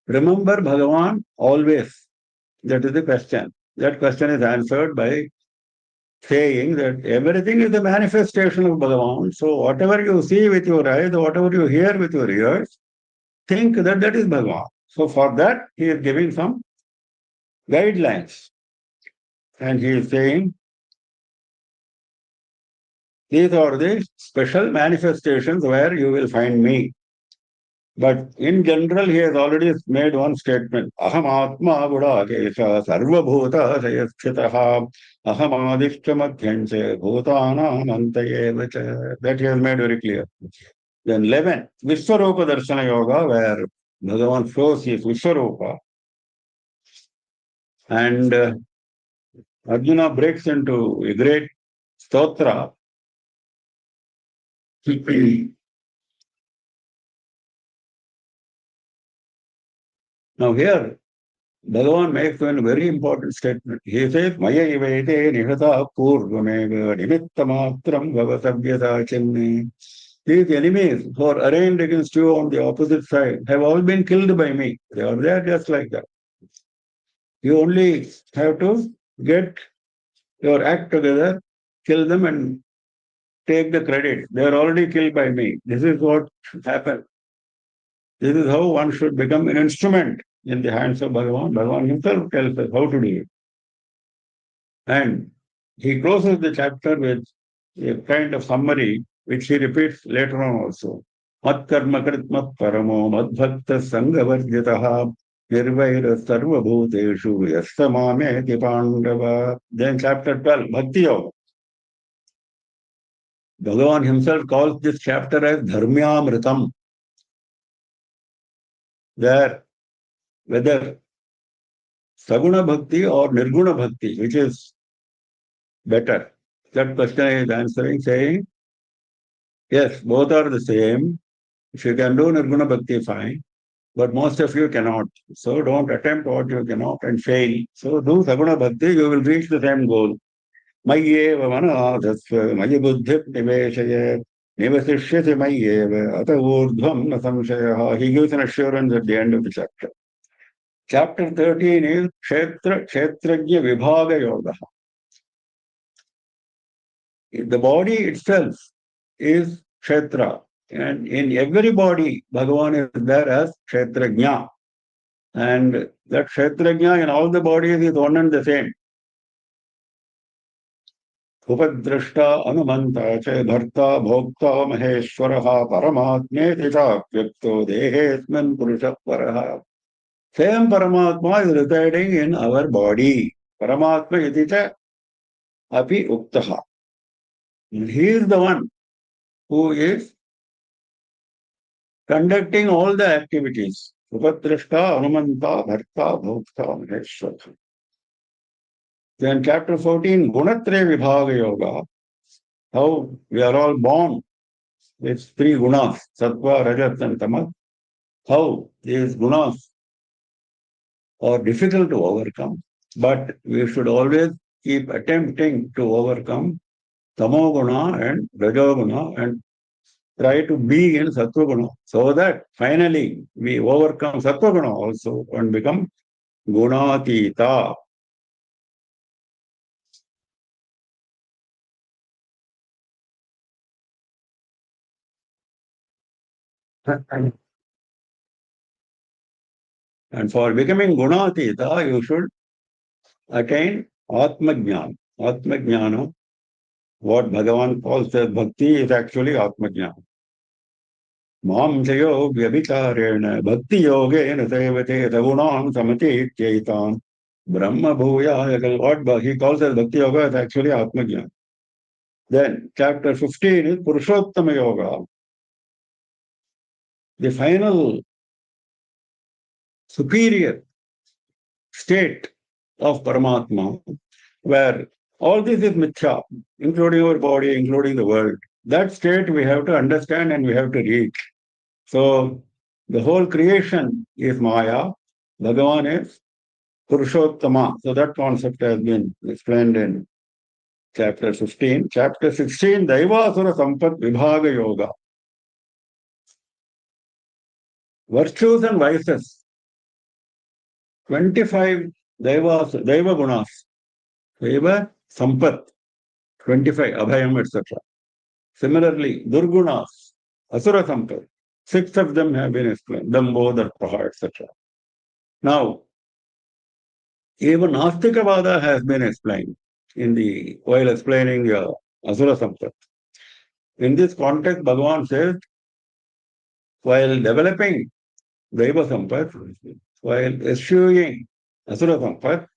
remember Bhagavan always? That is the question. That question is answered by saying that everything is the manifestation of Bhagavan. So whatever you see with your eyes, whatever you hear with your ears, think that that is Bhagavan. So for that, he is giving some guidelines. And he is saying, these are the special manifestations where you will find me. But in general, he has already made one statement. Aham atma gudakesha sarva bhuta sayasthitaha aham adishya madhyanche bhutanam antayevacha. That he has made very clear. Then 11, Vishwarupa Darshana Yoga, where Bhagavan shows his Vishwarupa. And Arjuna breaks into a great stotra. Now here, Bhagavan makes one very important statement. He says, Maya ivete nihata purvameva nimittamatram bhavasavyata chenni. These enemies who are arrayed against you on the opposite side have all been killed by me. They are there just like that. You only have to get your act together, kill them and take the credit. They are already killed by me. This is what happened. This is how one should become an instrument in the hands of Bhagavan. Bhagavan himself tells us how to do it. And he closes the chapter with a kind of summary, which he repeats later on also. Mat karma krit mat paramo mad bhakta sanghavarjitaha nirvaira sarva bhuteshu yastamameti pandava. Then chapter 12, Bhakti Yoga. Bhagavan himself calls this chapter as Dharmyamritam. Where whether Saguna Bhakti or Nirguna Bhakti, which is better? That question is answering, saying, yes, both are the same. If you can do Nirguna Bhakti, fine. But most of you cannot. So don't attempt what you cannot and fail. So do Saguna Bhakti, you will reach the same goal. Mayyeva manādhasva maya buddhip niveshayet nivasishyati mayyeva ata urdhvam na samshayaha. He gives an assurance at the end of the chapter. Chapter 13 is Kshetrajna Vibhaga Yoga. The body itself is Kshetra. And in every body, Bhagavan is there as Kshetrajna. And that Kshetrajna in all the bodies is one and the same. Upadrashta Anumanta Che Bharta Bhokta Maheshwaraha Paramatmeti Chakyakto Dehesman Purusha Paraha. Same Paramatma is residing in our body. Paramatma iti cha api uktaha. And he is the one who is conducting all the activities. Upadrashta, Anumanta, Bharta, Bhokta, Maheshwara. Then chapter 14, Gunatraya Vibhaga Yoga, how we are all born with three gunas, Sattva, Rajas and Tamas. How these gunas are difficult to overcome, but we should always keep attempting to overcome Tamoguna and Rajoguna and try to be in Sattva-guna so that finally we overcome Sattva-guna also and become Gunatita. And for becoming Gunatita, you should attain Atmajnana. Atmajnana, what Bhagavan calls as Bhakti, is actually Atmajnana. Mam sayo vyabhikarena bhakti yogena sevate sagunam samati ityaitam Brahma bhuya. What he calls as Bhakti Yoga is actually Atmajnana. Then chapter 15 is Purushottama Yoga. The final superior state of Paramatma, where all this is mithya, including our body, including the world. That state we have to understand and we have to reach. So the whole creation is Maya. Bhagavan is Purushottama. So that concept has been explained in chapter 15. Chapter 16, Daivasura Sampat Vibhaga Yoga. Virtues and vices. 25 Daiva Gunas. Daiva Sampat. 25, Abhayam, etc. Similarly, Durgunas, Asura Sampat. 6 of them have been explained. Dambo, Darpaha, etc. Now, even Nastikavada has been explained while explaining Asura Sampat. In this context, Bhagavan says, while developing Daiva Sampat, while eschewing Asura Sampat,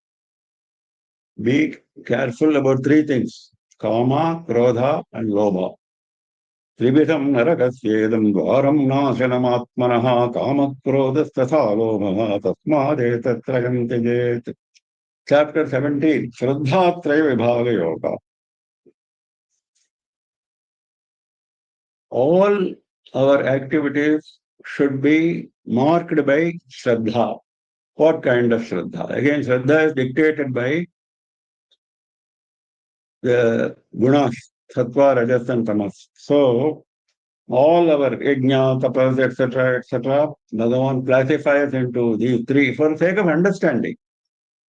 be careful about 3 things: Kama, Krodha, and Lobha. Tribhidam narakasyedam dvaram nasanamaatmanaha kamakrodasthatha lobha tasmadetattrayam tejet. Chapter 17, Shraddhatraya Vibhaga Yoga. All our activities should be marked by Shraddha. What kind of Shraddha? Again, Shraddha is dictated by the gunas, Sattva, Rajas and Tamas. So, all our yajna, tapas, etc., Bhagavan classifies into these 3 for the sake of understanding.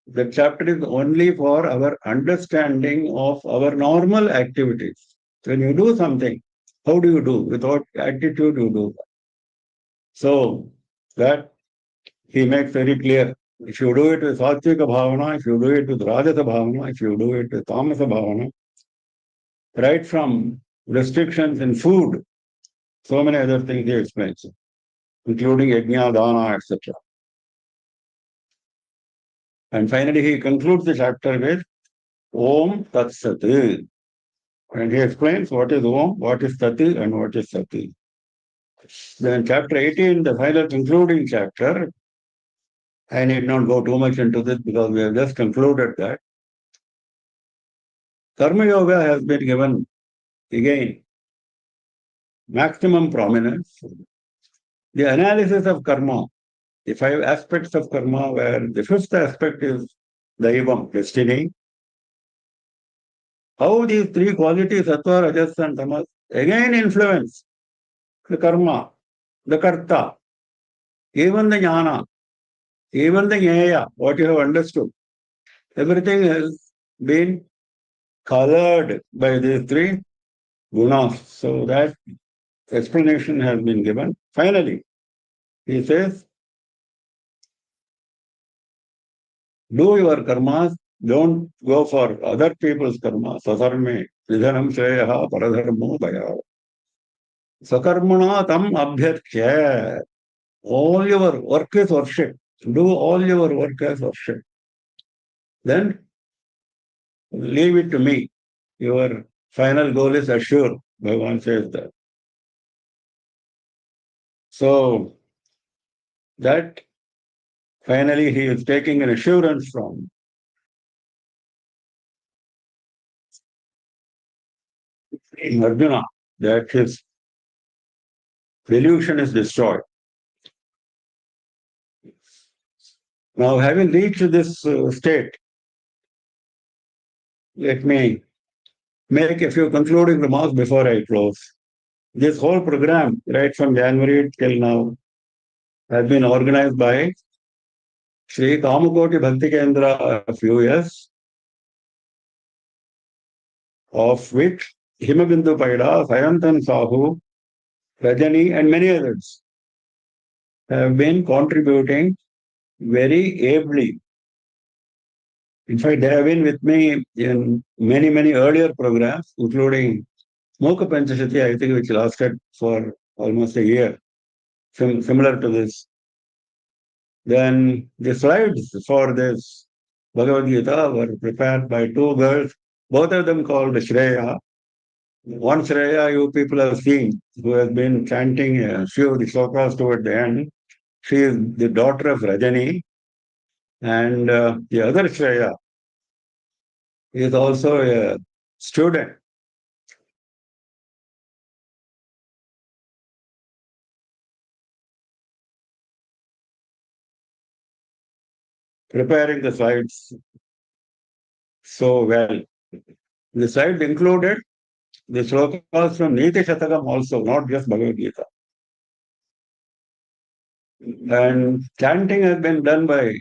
The chapter is only for our understanding of our normal activities. When you do something, how do you do? With what attitude you do? So that he makes very clear. If you do it with Satvika Bhavana, if you do it with Rajasa Bhavana, if you do it with Tamasa Bhavana, right from restrictions in food, so many other things he explains, including yajna, dana, etc. And finally, he concludes the chapter with Om Tat Sat. And he explains what is Om, what is Sati, and what is Sati. Then chapter 18, the final concluding chapter, I need not go too much into this because we have just concluded that. Karma Yoga has been given, again, maximum prominence. The analysis of karma, the 5 aspects of karma, where the 5th aspect is Daivam, destiny. How these 3 qualities, Sattva, Rajas, and Tamas, again influence the karma, the karta, even the jnana, even the jnaya, what you have understood. Everything has been colored by these 3 gunas. So that explanation has been given. Finally, he says, do your karmas, don't go for other people's karma. Sakarme, vidhanam shreyaha paradharmo bhaya. Sakarmana tam abhyarchya. All your work is worship. Do all your work as worship. Then leave it to me. Your final goal is assured. Bhagavan says that. So that finally he is taking an assurance from Arjuna that his delusion is destroyed. Now, having reached this state, let me make a few concluding remarks before I close. This whole program, right from January till now, has been organized by Sri Kamakoti Bhakti Kendra of US, of which Himabindu Paida, Sayantan Sahu, Rajani, and many others have been contributing very ably. In fact, they have been with me in many, many earlier programs, including Mokha Panchashati, I think, which lasted for almost a year, similar to this. Then the slides for this Bhagavad Gita were prepared by two girls, both of them called Shreya. One Shreya you people have seen, who has been chanting a few of the slokas toward the end. She is the daughter of Rajani. And the other Shreya is also a student. Preparing the slides so well. The slides included the slokas from Niti Shatakam also, not just Bhagavad Gita. And chanting has been done by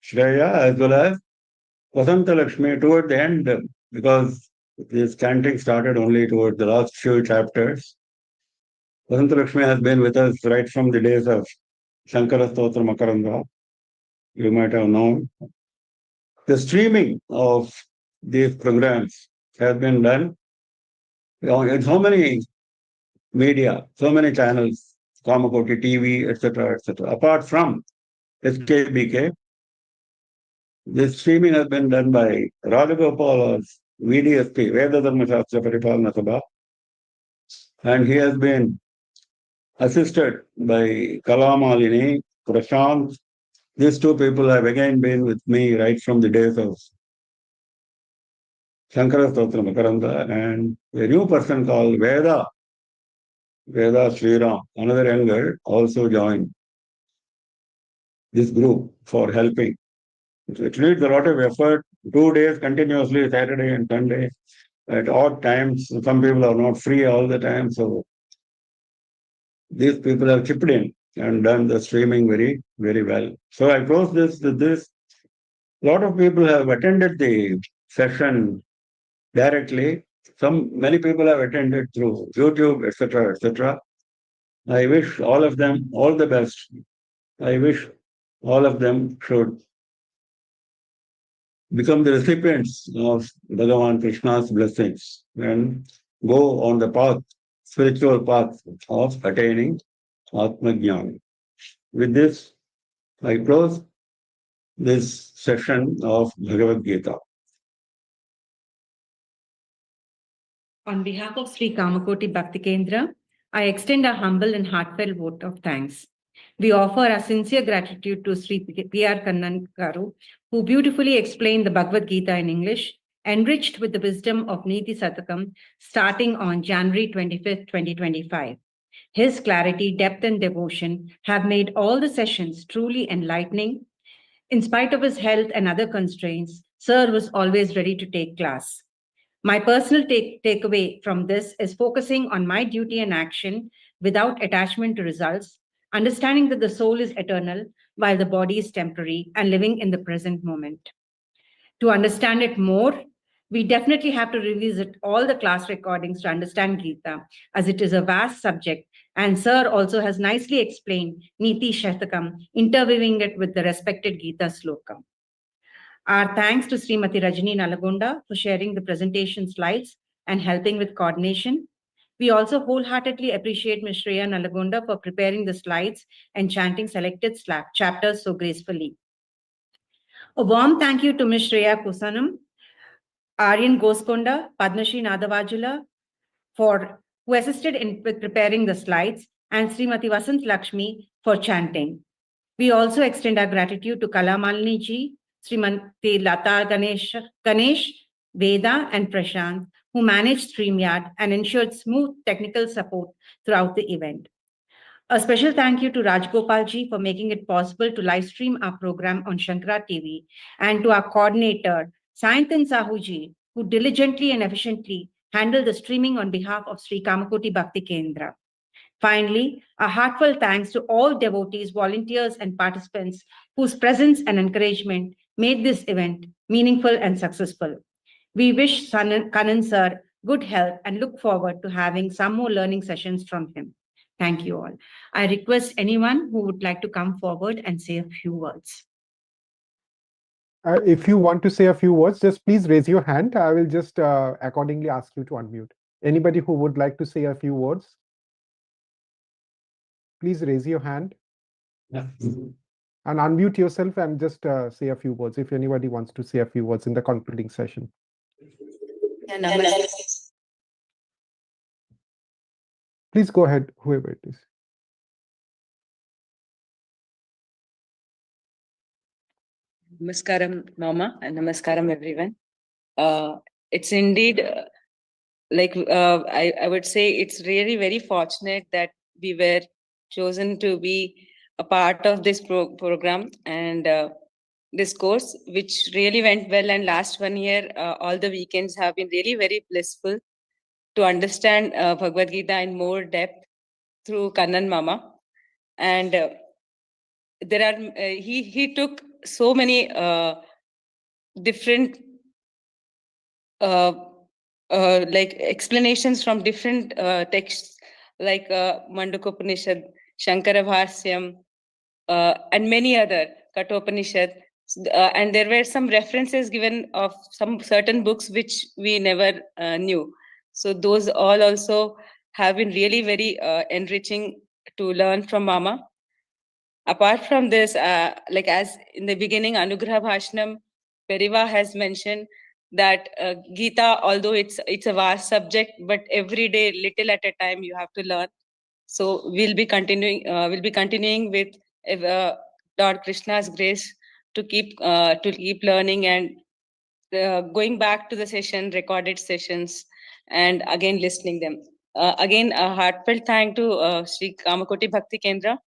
Shreya as well as Vasanta Lakshmi toward the end, because this chanting started only toward the last few chapters. Vasanta Lakshmi has been with us right from the days of Shankara Stotra Makaranga. You might have known. The streaming of these programs has been done in so many media, so many channels, Kamakoti TV, etc., etc. Apart from SKBK, this streaming has been done by Rajagopal or VDSP, Veda Dharma Shastra Paripalana Sabha, and he has been assisted by Kalamalini, Prashant. These two people have again been with me right from the days of Shankara Stotra Makaranda, and a new person called Veda Sriram, another young girl, also joined this group for helping. It needs a lot of effort, 2 days continuously, Saturday and Sunday, at odd times. Some people are not free all the time, so these people have chipped in and done the streaming very, very well. So I close this with this. A lot of people have attended the session directly. Many people have attended through YouTube, etc., etc. I wish all of them all the best. I wish all of them should become the recipients of Bhagavan Krishna's blessings and go on the path, spiritual path of attaining Atma Jnana. With this, I close this session of Bhagavad Gita. On behalf of Sri Kamakoti Bhakti Kendra, I extend a humble and heartfelt vote of thanks. We offer our sincere gratitude to Sri.P.R. Kannan Garu, who beautifully explained the Bhagavad Gita in English, enriched with the wisdom of Niti Satakam, starting on January 25th, 2025. His clarity, depth, and devotion have made all the sessions truly enlightening. In spite of his health and other constraints, Sir was always ready to take class. My personal takeaway from this is focusing on my duty and action without attachment to results, understanding that the soul is eternal while the body is temporary, and living in the present moment. To understand it more, we definitely have to revisit all the class recordings to understand Gita, as it is a vast subject, and Sir also has nicely explained Niti Shatakam, interweaving it with the respected Gita sloka. Our thanks to Srimati Rajani Nalagonda for sharing the presentation slides and helping with coordination. We also wholeheartedly appreciate Ms. Shreya Nalagonda for preparing the slides and chanting selected chapters so gracefully. A warm thank you to Ms. Shreya Kusanam Aryan Goskonda, Padmashri Nadavajula, who assisted with preparing the slides, and Srimati Vasant Lakshmi for chanting. We also extend our gratitude to Kalamalini ji, Srimati Lata Ganesh, Veda, and Prashant, who managed StreamYard and ensured smooth technical support throughout the event. A special thank you to Rajgopal ji for making it possible to live stream our program on Shankara TV, and to our coordinator, Sayantan Sahu ji, who diligently and efficiently handled the streaming on behalf of Sri Kamakoti Bhakti Kendra. Finally, a heartfelt thanks to all devotees, volunteers, and participants whose presence and encouragement made this event meaningful and successful. We wish Kannan sir good health and look forward to having some more learning sessions from him. Thank you all. I request anyone who would like to come forward and say a few words. If you want to say a few words, just please raise your hand. I will just accordingly ask you to unmute. Anybody who would like to say a few words, please raise your hand. Yeah. And unmute yourself and just say a few words if anybody wants to say a few words in the concluding session. Please go ahead, whoever it is. Namaskaram, Mama, and Namaskaram, everyone. It's indeed I would say it's really very fortunate that we were chosen to be a part of this program and this course, which really went well. And last 1 year, all the weekends have been really very blissful to understand Bhagavad Gita in more depth through Kannan Mama. And there are he took so many different like explanations from different texts like Mandukopanishad, Shankara Bhasyam, and many other Katopanishad. And there were some references given of some certain books which we never knew. So those all also have been really very enriching to learn from Mama. Apart from this, like as in the beginning, Anugraha Bhashanam, Periva has mentioned that Gita, although it's a vast subject, but every day, little at a time, you have to learn. So we'll be continuing with Lord Krishna's grace to keep learning and going back to the session, recorded sessions, and again listening them. Again, a heartfelt thank to Sri Kamakoti Bhakti Kendra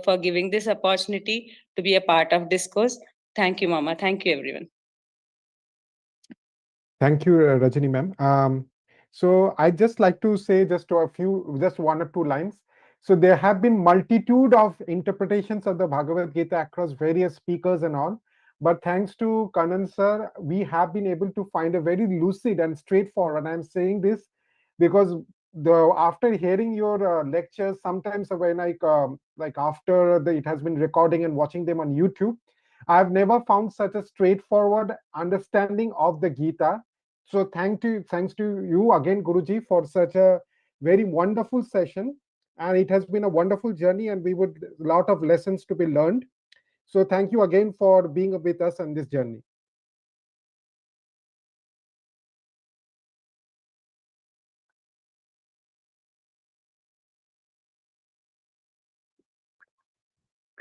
for giving this opportunity to be a part of this course. Thank you, Mama. Thank you, everyone. Thank you, Rajani ma'am. So I'd just like to say just one or two lines. So there have been multitude of interpretations of the Bhagavad Gita across various speakers and all. But thanks to Kannan sir, we have been able to find a very lucid and straightforward. And I'm saying this because after hearing your lectures, sometimes when after it has been recording and watching them on YouTube, I've never found such a straightforward understanding of the Gita. So thanks to you again, Guruji, for such a very wonderful session. And it has been a wonderful journey, and a lot of lessons to be learned. So thank you again for being with us on this journey.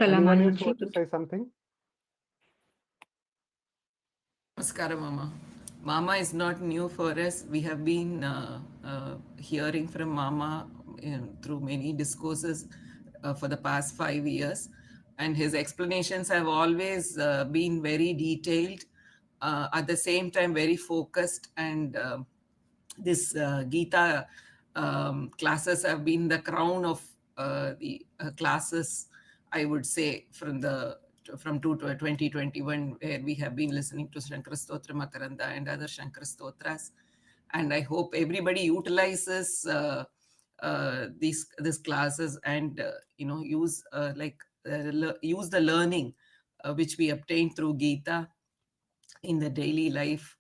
Anyone else want to say something? Namaskara, Mama. Mama is not new for us. We have been hearing from Mama through many discourses for the past 5 years. And his explanations have always been very detailed, at the same time very focused. And this Gita classes have been the crown of the classes, I would say, from 2021, where we have been listening to Shankara Stotra Makaranda and other Shankara Stotras. And I hope everybody utilizes these classes and use the learning which we obtain through Gita in the daily life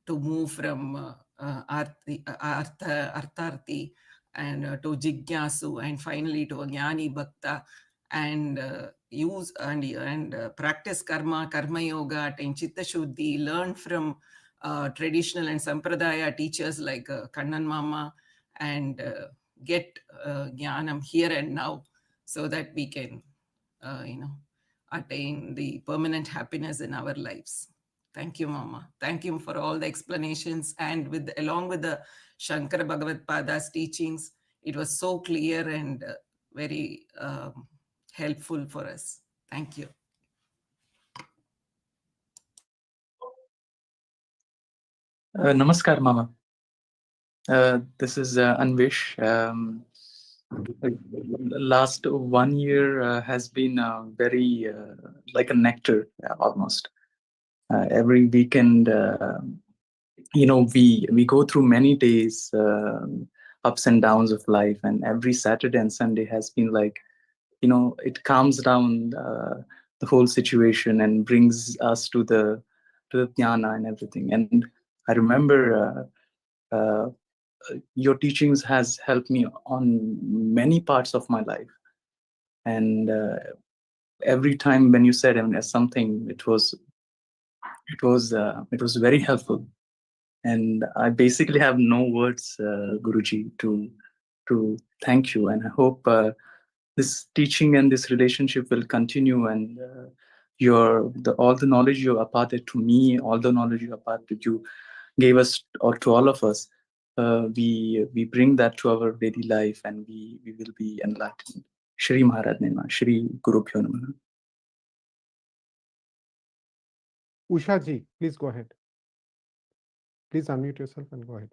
to move from artharthi and to jigyasu and finally to a jnani bhakta, and use and practice karma yoga, attain chitta shuddhi, learn from traditional and sampradaya teachers like Kannan Mama and get jnanam here and now, so that we can, attain the permanent happiness in our lives. Thank you, Mama. Thank you for all the explanations, and along with the Shankara Bhagavad Pada's teachings, it was so clear and very helpful for us. Thank you. Namaskar, Mama. This is Anvish. Last 1 year has been very like a nectar, almost. Every weekend, we go through many days, ups and downs of life, and every Saturday and Sunday has been like, it calms down the whole situation and brings us to the jnana and everything. And I remember your teachings has helped me on many parts of my life, and every time when you said something, it was very helpful. And I basically have no words, Guruji, to thank you. And I hope this teaching and this relationship will continue, and all the knowledge you imparted to me, all the knowledge you imparted, you gave us, or to all of us, we bring that to our daily life, and we will be enlightened. Shri Maharaj Nema, Shri Guru Bhyo Namaha. Usha ji, please go ahead. Please unmute yourself and go ahead.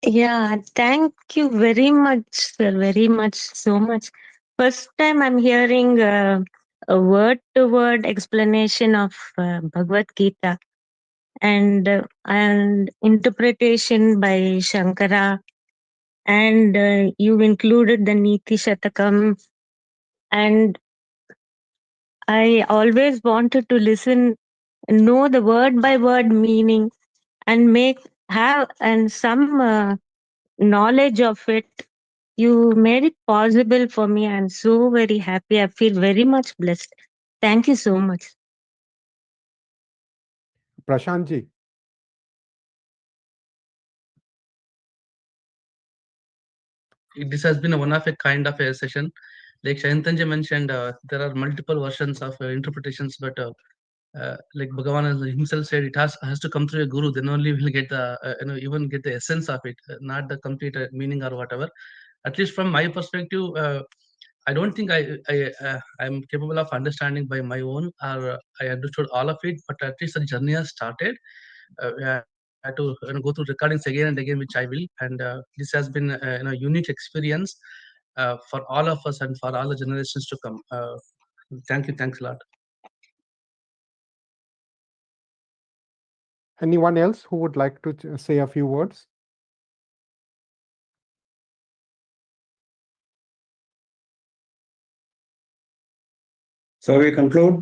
Yeah, thank you very much, sir. Very much, so much. First time I'm hearing a word-to-word explanation of Bhagavad Gita and interpretation by Shankara, and you included the Niti Shatakam, and I always wanted to listen, know the word-by-word meaning, and have some knowledge of it. You made it possible for me. I'm so very happy. I feel very much blessed. Thank you so much. Prashant ji. This has been one of a kind of a session. Like Shayantanji mentioned, there are multiple versions of interpretations, but like Bhagavan himself said, it has to come through a guru. Then only we'll get the even get the essence of it, not the complete meaning or whatever. At least from my perspective, I don't think I'm capable of understanding by my own, or I understood all of it. But at least the journey has started. I had to go through recordings again and again, which I will. And this has been a unique experience for all of us and for all the generations to come. Thank you. Thanks a lot. Anyone else who would like to say a few words? So we conclude.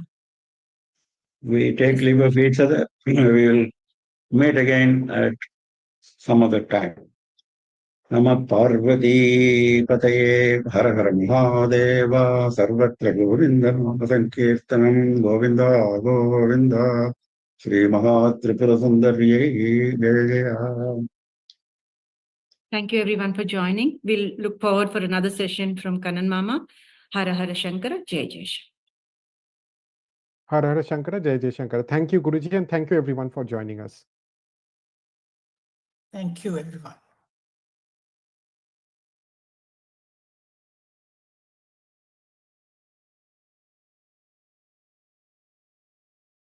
We take leave of each other. We will meet again at some other time. Namah Parvati Pataye Har Har Mahadeva Sarvatra Govinda Sankirtanam Govinda Govinda Shri Mahatripura Sundarye Jaya. Thank you everyone for joining. We'll look forward for another session from Kannan Mama. Hara Hara Shankara, Jai Jai Shankara. Har Har Shankara, Jai Jai Shankara. Thank you, Guruji, and thank you everyone for joining us. Thank you, everyone.